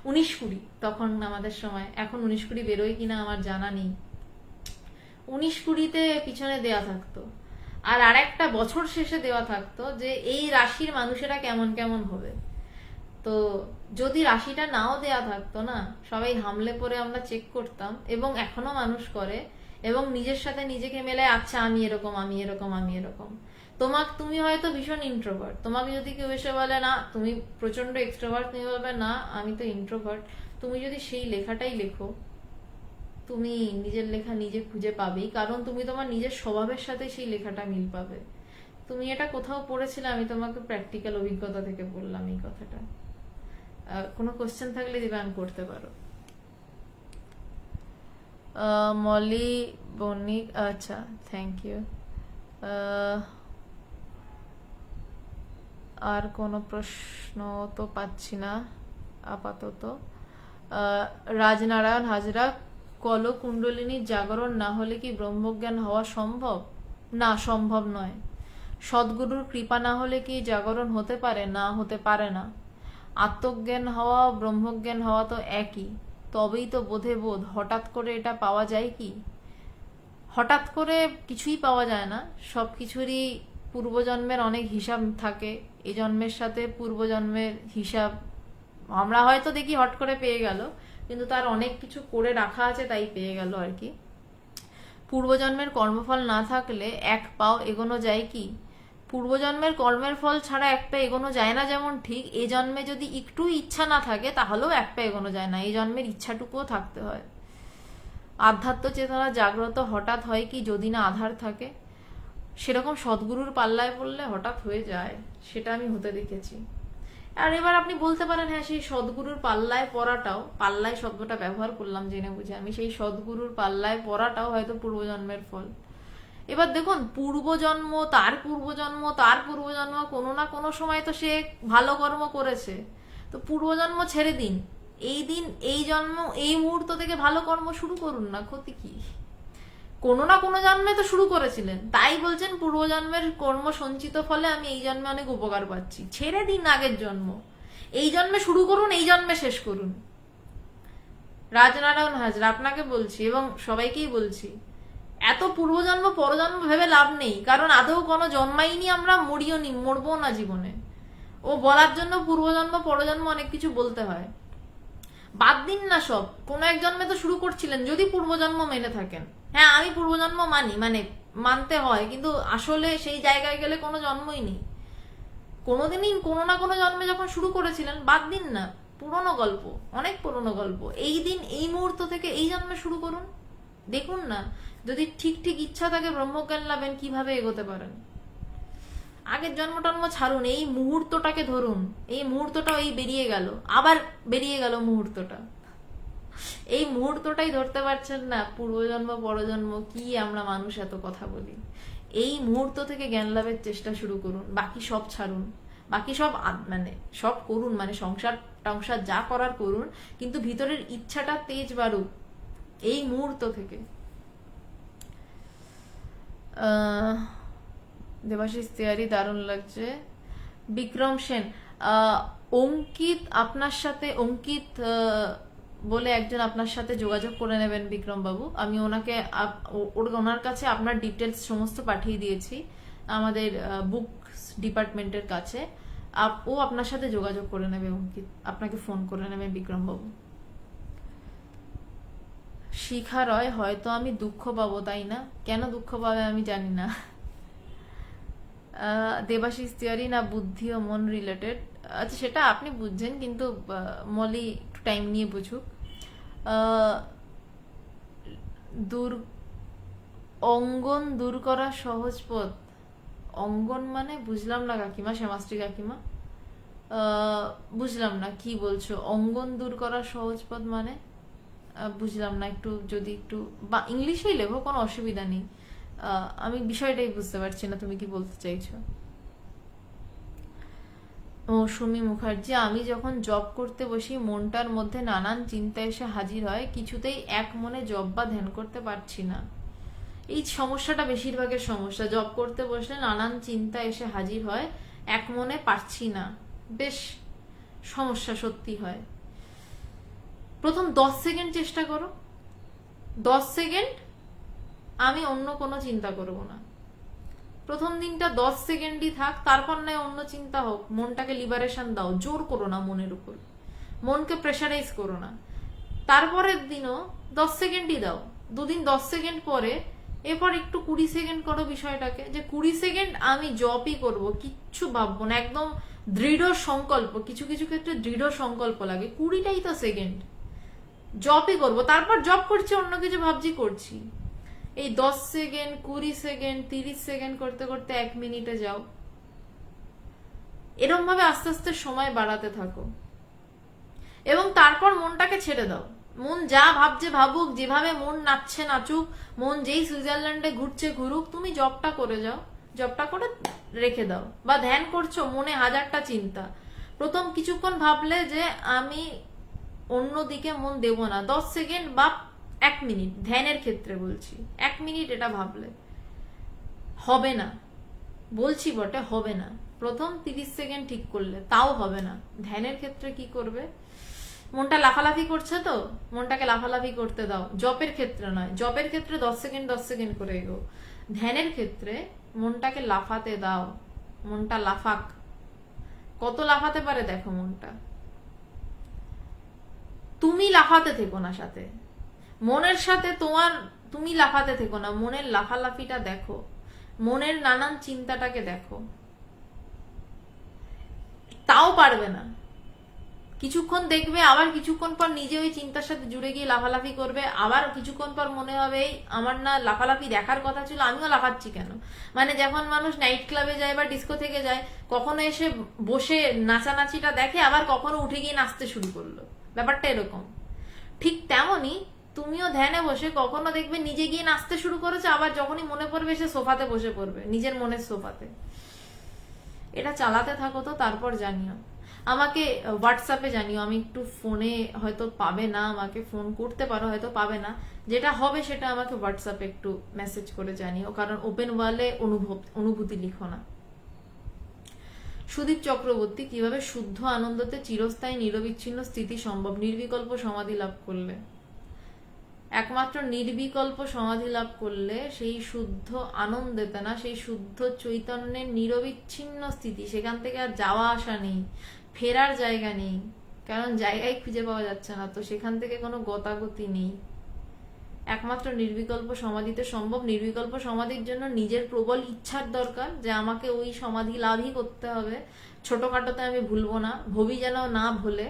19-20 তখন আমাদের সময়, এখন 19-20 বেরোয় কিনা আমার জানা নেই, 19-20-তে পিছনে দেয়া থাকতো, আর আরেকটা বছর শেষে দেওয়া থাকতো যে এই রাশির মানুষেরা কেমন কেমন হবে। তো যদি রাশিটা নাও দেয়া থাকতো না, সবাই হামলে পরে আমরা চেক করতাম, এবং এখনো মানুষ করে, এবং নিজের সাথে নিজেকে মেলে, আচ্ছা আমি এরকম, আমি এরকম, আমি এরকম। তুমি হয়তো ভীষণ ইন্ট্রোভার্ট, তোমাকে যদি কেউ এসে বলে না তুমি প্রচন্ড এক্সট্রোভার্ট, তুমি বলবে না আমি তো ইন্ট্রোভার্ট, তুমি যদি সেই লেখাটাই লেখো, তুমি নিজের লেখা নিজে খুঁজে পাবেই, কারণ তুমি তোমার নিজের স্বভাবের সাথে সেই লেখাটা মিল পাবে। তুমি এটা কোথাও পড়েছিলে, আমি তোমাকে প্র্যাকটিক্যাল অভিজ্ঞতা থেকে বললাম এই কথাটা। কোনো কোশ্চেন থাকলে দিবান করতে পারো। মলি বণিক, আচ্ছা থ্যাংক ইউ। আর কোনো প্রশ্ন তো পাচ্ছি না আপাতত। রাজনারায়ণ হাজরা, কলকুণ্ডলিনীর জাগরণ না হলে কি ব্রহ্মজ্ঞান হওয়া সম্ভব? না, সম্ভব নয়। সদ্গুরুর কৃপা না হলে কি জাগরণ হতে পারে? না, হতে পারে না। আত্মজ্ঞান হওয়া ব্রহ্মজ্ঞান হওয়া তো একই, তবেই তো বোধে বোধ। হঠাৎ করে এটা পাওয়া যায় কি? হঠাৎ করে কিছুই পাওয়া যায় না, সব কিছুরই পূর্বজন্মের অনেক হিসাব থাকে, এই জন্মের সাথে পূর্বজন্মের হিসাব আমরা হয়তো দেখি হট করে পেয়ে গেল, কিন্তু তার অনেক কিছু করে রাখা আছে, তাই পেয়ে গেল আর কি। পূর্বজন্মের কর্মফল না থাকলে এক পাও এগোনো যায় কি? পূর্বজন্মের কর্মের ফল ছাড়া এক পা এগোনো যায় না, যেমন ঠিক এই জন্মে যদি একটু ইচ্ছা না থাকে তাহলেও এক পা এগোনো যায় না, এই জন্মের ইচ্ছাটুকুও থাকতে হয়। আধ্যাত্ম চেতনা জাগ্রত হঠাৎ হয় কি যদি না আধার থাকে? সেরকম সদ্গুরুর পাল্লায় পড়লে হঠাৎ হয়ে যায়, সেটা আমি হতে দেখেছি। আর এবার আপনি বলতে পারেন হ্যাঁ সেই সদ্গুরুর পাল্লায় পড়াটাও, পাল্লায় শব্দটা ব্যবহার করলাম জেনে বুঝে আমি, সেই সদ্গুরুর পাল্লায় পড়াটাও হয়তো পূর্বজন্মের ফল। এবার দেখুন, পূর্বজন্ম, তার পূর্বজন্ম, তার পূর্বজন্ম, কোনো না কোনো সময় তো সে ভালো কর্ম করেছে, তো পূর্বজন্ম ছেড়ে দিন, এই দিন এই জন্ম এই মুহূর্ত থেকে ভালো কর্ম শুরু করুন না, ক্ষতি কি? কোনো না কোনো জন্মে তো শুরু করেছিলেন, তাই বলছেন পূর্বজন্মের কর্ম সঞ্চিত ফলে আমি এই জন্মে অনেক উপকার পাচ্ছি। ছেড়ে দিন আগের জন্ম, এই জন্মে শুরু করুন, এই জন্মে শেষ করুন। রাজনারায়ণ হাজরা, আপনাকে বলছি এবং সবাইকেই বলছি, এত পূর্বজন্ম পরজন্ম ভেবে লাভ নেই, কারণ আদৌ কোনো জন্মাইনি আমরা, মরিও নি, মরবো না জীবনে। ও বলার জন্য পূর্বজন্ম পরজন্ম অনেক কিছু বলতে হয়, বাদ দিন না সব। কোন এক জন্মে তো শুরু করছিলেন, যদি পূর্বজন্ম মেনে থাকেন। হ্যাঁ আমি পূর্বজন্ম মানি, মানে মানতে হয়, কিন্তু আসলে সেই জায়গায় গেলে কোনো জন্মই নেই। কোনোদিনই কোনো না কোনো জন্মে যখন শুরু করেছিলেন, বাদ দিন না, পুরনো গল্প, অনেক পুরনো গল্প। এই দিন এই মুহূর্ত থেকে এই জন্মে শুরু করুন, দেখুন না যদি ঠিক ঠিক ইচ্ছা থাকে ব্রহ্মজ্ঞান লাভেন কিভাবে এগোতে পারেন। আগের জন্ম টন্ম ছাড়ুন, এই মুহূর্তটাকে ধরুন। এই মুহূর্তটা এই বেরিয়ে গেল, আবার বেরিয়ে গেল মুহূর্তটা, এই মুহূর্তটাই ধরতে পারছেন না। পূর্বজন্ম পরজন্ম কি আমরা মানুষ এত কথা বলি, এই মুহূর্ত থেকে জ্ঞান লাভের চেষ্টা শুরু করুন, বাকি সব ছাড়ুন, বাকি সব মানে সব করুন, মানে সংসার টংসার যা করার করুন, কিন্তু ভিতরের ইচ্ছাটা তেজ বাড়ুক এই মুহূর্ত থেকে। দেবাশিস তিওয়ারি, দারুণ লাগছে। বিক্রম সেন, অঙ্কিত আপনার সাথে, অঙ্কিত বলে একজন আপনার সাথে যোগাযোগ করে নেবেন বিক্রম বাবু। আমি ওনাকে ওনার কাছে আপনার ডিটেলস সমস্ত পাঠিয়ে দিয়েছি আমাদের বুক ডিপার্টমেন্টের কাছে। ও আপনার সাথে যোগাযোগ করে নেবে, অঙ্কিত আপনাকে ফোন করে নেবে বিক্রম বাবু। শিখা রয়, হয়তো আমি দুঃখ পাবো, তাই না? কেন দুঃখ পাবে আমি জানি না। দেবাশিস তিওয়ারি, না বুদ্ধি ও মন রিলেটেড, আচ্ছা সেটা আপনি বুঝছেন, কিন্তু মলি একটু টাইম নিয়ে বুঝুক। অঙ্গন দূর করা সহজ পথ, অঙ্গন মানে বুঝলাম না কাকিমা, শ্যামাশ্রী কাকিমা, বুঝলাম না কি বলছো। অঙ্গন দূর করা সহজ পথ মানে বুঝলাম না, একটু যদি একটু বা ইংলিশেই লেখো, কোনো অসুবিধা নেই, আমি বিষয়টাই বুঝতে পারছি না তুমি কি বলতে চাইছো। মৌসুমী মুখার্জি, আমি যখন জব করতে বসি মনটার মধ্যে নানান চিন্তা এসে হাজির হয়, কিছুতেই এক মনে জব বা ধ্যান করতে পারছি না। এই সমস্যাটা বেশিরভাগের সমস্যা, জব করতে বসলে নানান চিন্তা এসে হাজির হয়, এক মনে পারছি না, বেশ সমস্যা সত্যি হয়। প্রথম 10 সেকেন্ড চেষ্টা করো, 10 সেকেন্ড আমি অন্য কোনো চিন্তা করব না। প্রথম দিনটা 10 সেকেন্ডই থাক, তারপর নয় অন্য চিন্তা হোক। মনটাকে লিবারেশন দাও, জোর করো না মনের উপর, মনকে প্রেশারাইজ করো না। তারপরের দিনও 10 সেকেন্ডই দাও, দুদিন 10 সেকেন্ড পরে, এরপর একটু 20 সেকেন্ড করো বিষয়টাকে, যে 20 সেকেন্ড আমি জবই করব, কিচ্ছু ভাববো না, একদম দৃঢ় সংকল্প। কিছু কিছু ক্ষেত্রে দৃঢ় সংকল্প লাগে, 20টাই তো সেকেন্ড, জবই করব। তারপর জব করছি, অন্য কিছু ভাবছি করছি। এই 10 সেকেন্ড, 20 সেকেন্ড, 30 সেকেন্ড করতে করতে 1 মিনিটে যাও। এরকম ভাবে আস্তে আস্তে সময় বাড়াতে থাকো এবং তারপর মনটাকে ছেড়ে দাও। মন যা ভাবছে ভাবুক, যেভাবে মন নাচছে নাচুক, মন যেই সুইজারল্যান্ডে ঘুরছে ঘুরুক, তুমি জবটা করে যাও, জবটা করে রেখে দাও। বা ধ্যান করছো, মনে হাজারটা চিন্তা, প্রথম কিছুক্ষণ ভাবলে যে আমি অন্যদিকে মন দেব না, 10 সেকেন্ড বা 1 মিনিট, ধ্যানের ক্ষেত্রে বলছি, 1 মিনিট এটা ভাবলে হবে না, বলছি বটে, হবে না। প্রথম 30 সেকেন্ড ঠিক করলে তাও হবে না, ধ্যানের ক্ষেত্রে কি করবে? মনটা লাফালাফি করছে তো, মনটাকে লাফালাফি করতে দাও। জবের ক্ষেত্রে নয়, জবের ক্ষেত্রে 10 সেকেন্ড 10 সেকেন্ড করে এগো। ধ্যানের ক্ষেত্রে মনটাকে লাফাতে দাও, মনটা লাফাক। কত লাফাতে পারে দেখো মনটা, তুমি লাফাতে থেকো না সাথে, মনের সাথে তুমি লাফাতে থেকো না, মনের লাফালাফিটা দেখো, মনের নানান চিন্তাটাকে দেখো। তাও পারবে না, কিছুক্ষণ দেখবে, আবার কিছুক্ষণ পর নিজে ওই চিন্তার সাথে জুড়ে গিয়ে লাফালাফি করবে, আবার কিছুক্ষণ পর মনে হবে এই আমার না লাফালাফি দেখার কথা ছিল, আমিও লাফাচ্ছি কেন। মানে যখন মানুষ নাইট ক্লাবে যায় বা ডিস্কো থেকে যায়, কখনো এসে বসে নাচানাচিটা দেখে, আবার কখনো উঠে গিয়ে নাচতে শুরু করলো, ব্যাপারটা এরকম। ঠিক তেমনই তুমিও ধ্যানে বসে কখনো দেখবে নিজে গিয়ে নাচতে শুরু করেছে, আবার যখনই মনে পড়বে সে সোফাতে বসে পড়বে, নিজের মনের সোফাতে। এটা চালাতে থাকো তো, তারপর জানিও আমাকে, হোয়াটসঅ্যাপে জানিও। আমি একটু ফোনে হয়তো পাবে না, আমাকে ফোন করতে পারো, হয়তো পাবে না, যেটা হবে সেটা আমাকে হোয়াটসঅ্যাপে একটু মেসেজ করে জানিও, কারণ ওপেন ওয়ালে অনুভূতি লিখো না। সুদীপ চক্রবর্তী, কিভাবে শুদ্ধ আনন্দতে চিরস্থায়ী নিরবিচ্ছিন্ন স্থিতি সম্ভব? নির্বিকল্প সমাধি লাভ করলে, একমাত্র নির্বিকল্প সমাধি লাভ করলে, সেই শুদ্ধ আনন্দেতে না, সেই শুদ্ধ চৈতন্যের নিরবিচ্ছিন্ন স্থিতি, সেখান থেকে আর যাওয়া আসা নেই, ফেরার জায়গা নেই, কারণ জায়গায় খুঁজে পাওয়া যাচ্ছে না, তো সেখান থেকে কোনো গতাগতি নেই। একমাত্র নির্বিকল্প সমাধিতে সম্ভব। নির্বিকল্প সমাধির জন্য নিজের প্রবল ইচ্ছার দরকার, যে আমাকে ওই সমাধি লাভই করতে হবে, ছোটখাটোতে আমি ভুলবো না, ভবি যেন না ভোলে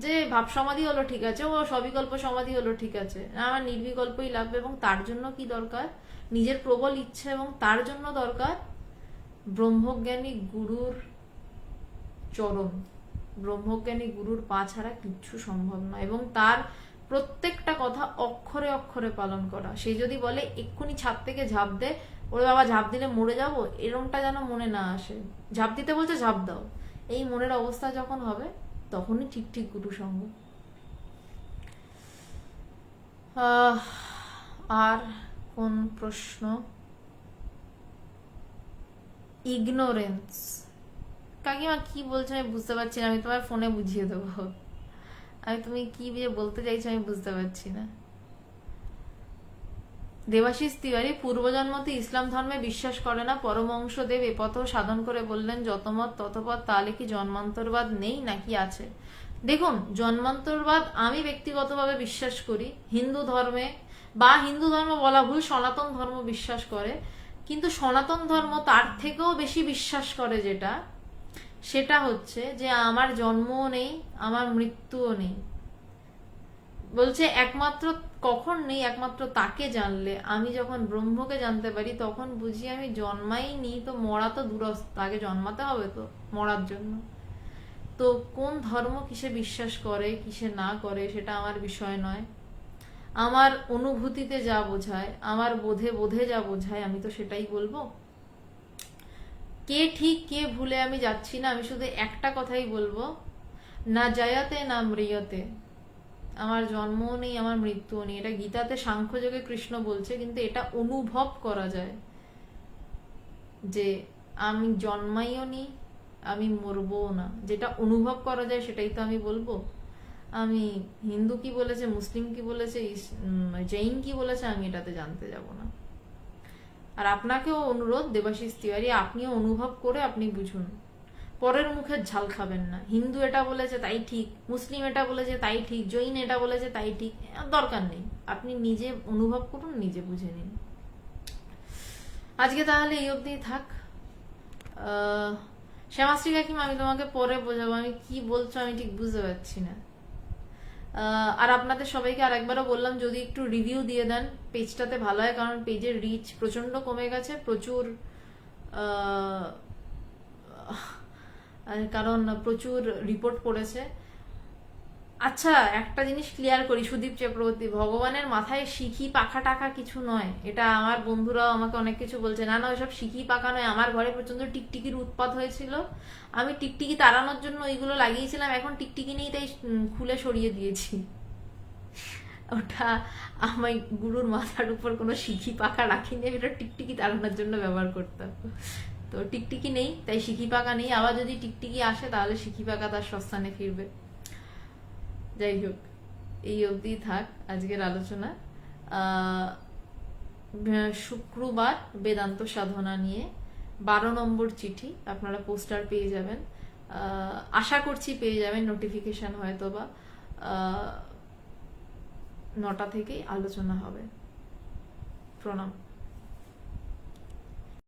যে ভাব সমাধি হলো ঠিক আছে, ও সবিকল্প সমাধি হলো ঠিক আছে, আমার নির্বিকল্পই লাগবে। এবং তার জন্য কি দরকার? নিজের প্রবল ইচ্ছা, এবং তার জন্য দরকার ব্রহ্মজ্ঞানী গুরুর চরণ, ব্রহ্মজ্ঞানী গুরুর পা ছাড়া কিচ্ছু সম্ভব নয়, এবং তার প্রত্যেকটা কথা অক্ষরে অক্ষরে পালন করা। সে যদি বলে এক্ষুনি ছাদ থেকে ঝাঁপ দে, ওরে বাবা ঝাঁপ দিলে মরে যাবো, এরমটা যেন মনে না আসে। ঝাঁপ দিতে বলছে ঝাঁপ দাও, এই মনের অবস্থা যখন হবে, তখনই ঠিক ঠিক গুরু সঙ্গ। আর কোন প্রশ্ন? ইগনোরেন্স, কাকিমা কি বলছো আমি বুঝতে পারছি না, আমি তোমার ফোনে বুঝিয়ে দেবো। তুমি কি যে বলতে চাইছো আমি বুঝতে পারছি না। দেবাশিস তিওয়ারি, পূর্বজন্মতে ইসলাম ধর্মে বিশ্বাস করে না, পরমহংস দেব এ পথ সাধন করে বললেন যতমত ততপথ, তাহলে কি জন্মান্তরবাদ নেই নাকি আছে? দেখুন, জন্মান্তরবাদ আমি ব্যক্তিগতভাবে বিশ্বাস করি, হিন্দু ধর্মে, বা হিন্দু ধর্ম বলা ভুল, সনাতন ধর্ম বিশ্বাস করে। কিন্তু সনাতন ধর্ম তার থেকেও বেশি বিশ্বাস করে যেটা, সেটা হচ্ছে যে আমার জন্মও নেই, আমার মৃত্যুও নেই। বলছে একমাত্র কখন নেই, একমাত্র তাকে জানলে। আমি যখন ব্রহ্মকে জানতে পারি, তখন বুঝি আমি জন্মাইনি, তো মরা তো দূরস্থ, আগে জন্মাতে হবে তো মরার জন্য। তো কোন ধর্ম কিসে বিশ্বাস করে কিসে না করে সেটা আমার বিষয় নয়, আমার অনুভূতিতে যা বোঝায়, আমার বোধে যা বোঝায়, আমি তো সেটাই বলবো। কে ঠিক কে ভুলে আমি যাচ্ছি না, আমি শুধু একটা কথাই বলবো, না জায়াতে না ম্রিয়তে, আমার জন্মও নেই আমার মৃত্যুও নেই। এটা গীতাতে সাংখ্যযোগে কৃষ্ণ বলছে, কিন্তু এটা অনুভব করা যায় যে আমি জন্মাইও নি, আমি মরবও না। যেটা অনুভব করা যায় সেটাই তো আমি বলবো। আমি হিন্দু কি বলেছে, মুসলিম কি বলেছে, জৈন কি বলেছে, আমি এটাতে জানতে যাব না। আর আপনাকেও অনুরোধ দেবাশিস তিওয়ারি, আপনিও অনুভব করে আপনি বুঝুন, পরের মুখের ঝাল খাবেন না। হিন্দু এটা বলেছে তাই ঠিক, মুসলিম এটা বলেছে তাই ঠিক, জৈন এটা বলেছে তাই ঠিক, দরকার নেই। আপনি নিজে অনুভব করুন, নিজে বুঝে নিন। আজকে তাহলে এই অবধি থাক। শ্যামাশ্রী কাকিমা, আমি তোমাকে পরে বোঝাবো, আমি কি বলছো আমি ঠিক বুঝতে পারছি না। আর আপনাদের সবাইকে আর একবারও বললাম, যদি একটু রিভিউ দিয়ে দেন পেজটাতে ভালো হয়, কারণ পেজের রিচ প্রচন্ড কমে গেছে, প্রচুর কারণ প্রচুর রিপোর্ট পড়েছে। আচ্ছা, একটা জিনিস ক্লিয়ার করি, সুদীপ চক্রবর্তী, ভগবানের মাথায় শিখি পাখা টাকা কিছু নয়। এটা আমার বন্ধুরাও আমাকে অনেক কিছু বলছে, না না ওইসব শিখি পাখা নয়। আমার ঘরে প্রচন্ড টিকটিকির উৎপাত হয়েছিল, আমি টিকটিকি তাড়ানোর জন্য ওইগুলো লাগিয়েছিলাম, এখন টিকটিকি নেই তাই খুলে সরিয়ে দিয়েছি। ওটা আমার গুরুর মাথার উপর কোনো শিখি পাখা রাখিনি, আমি ওটা টিকটিকি তাড়ানোর জন্য ব্যবহার করতাম। তো টিকটিকি নেই তাই শিখি পাকা নেই, আবার যদি টিকটিকি আসে তাহলে শিখি পাকা তার সস্থানে ফিরবে। যাই হোক, এই অবধি থাক আজকের আলোচনা। শুক্রবার বেদান্ত সাধনা নিয়ে 12 নম্বর চিঠি আপনারা পোস্টার পেয়ে যাবেন, আশা করছি পেয়ে যাবেন, নোটিফিকেশন হয়তো বা 9টা থেকেই আলোচনা হবে। প্রণাম।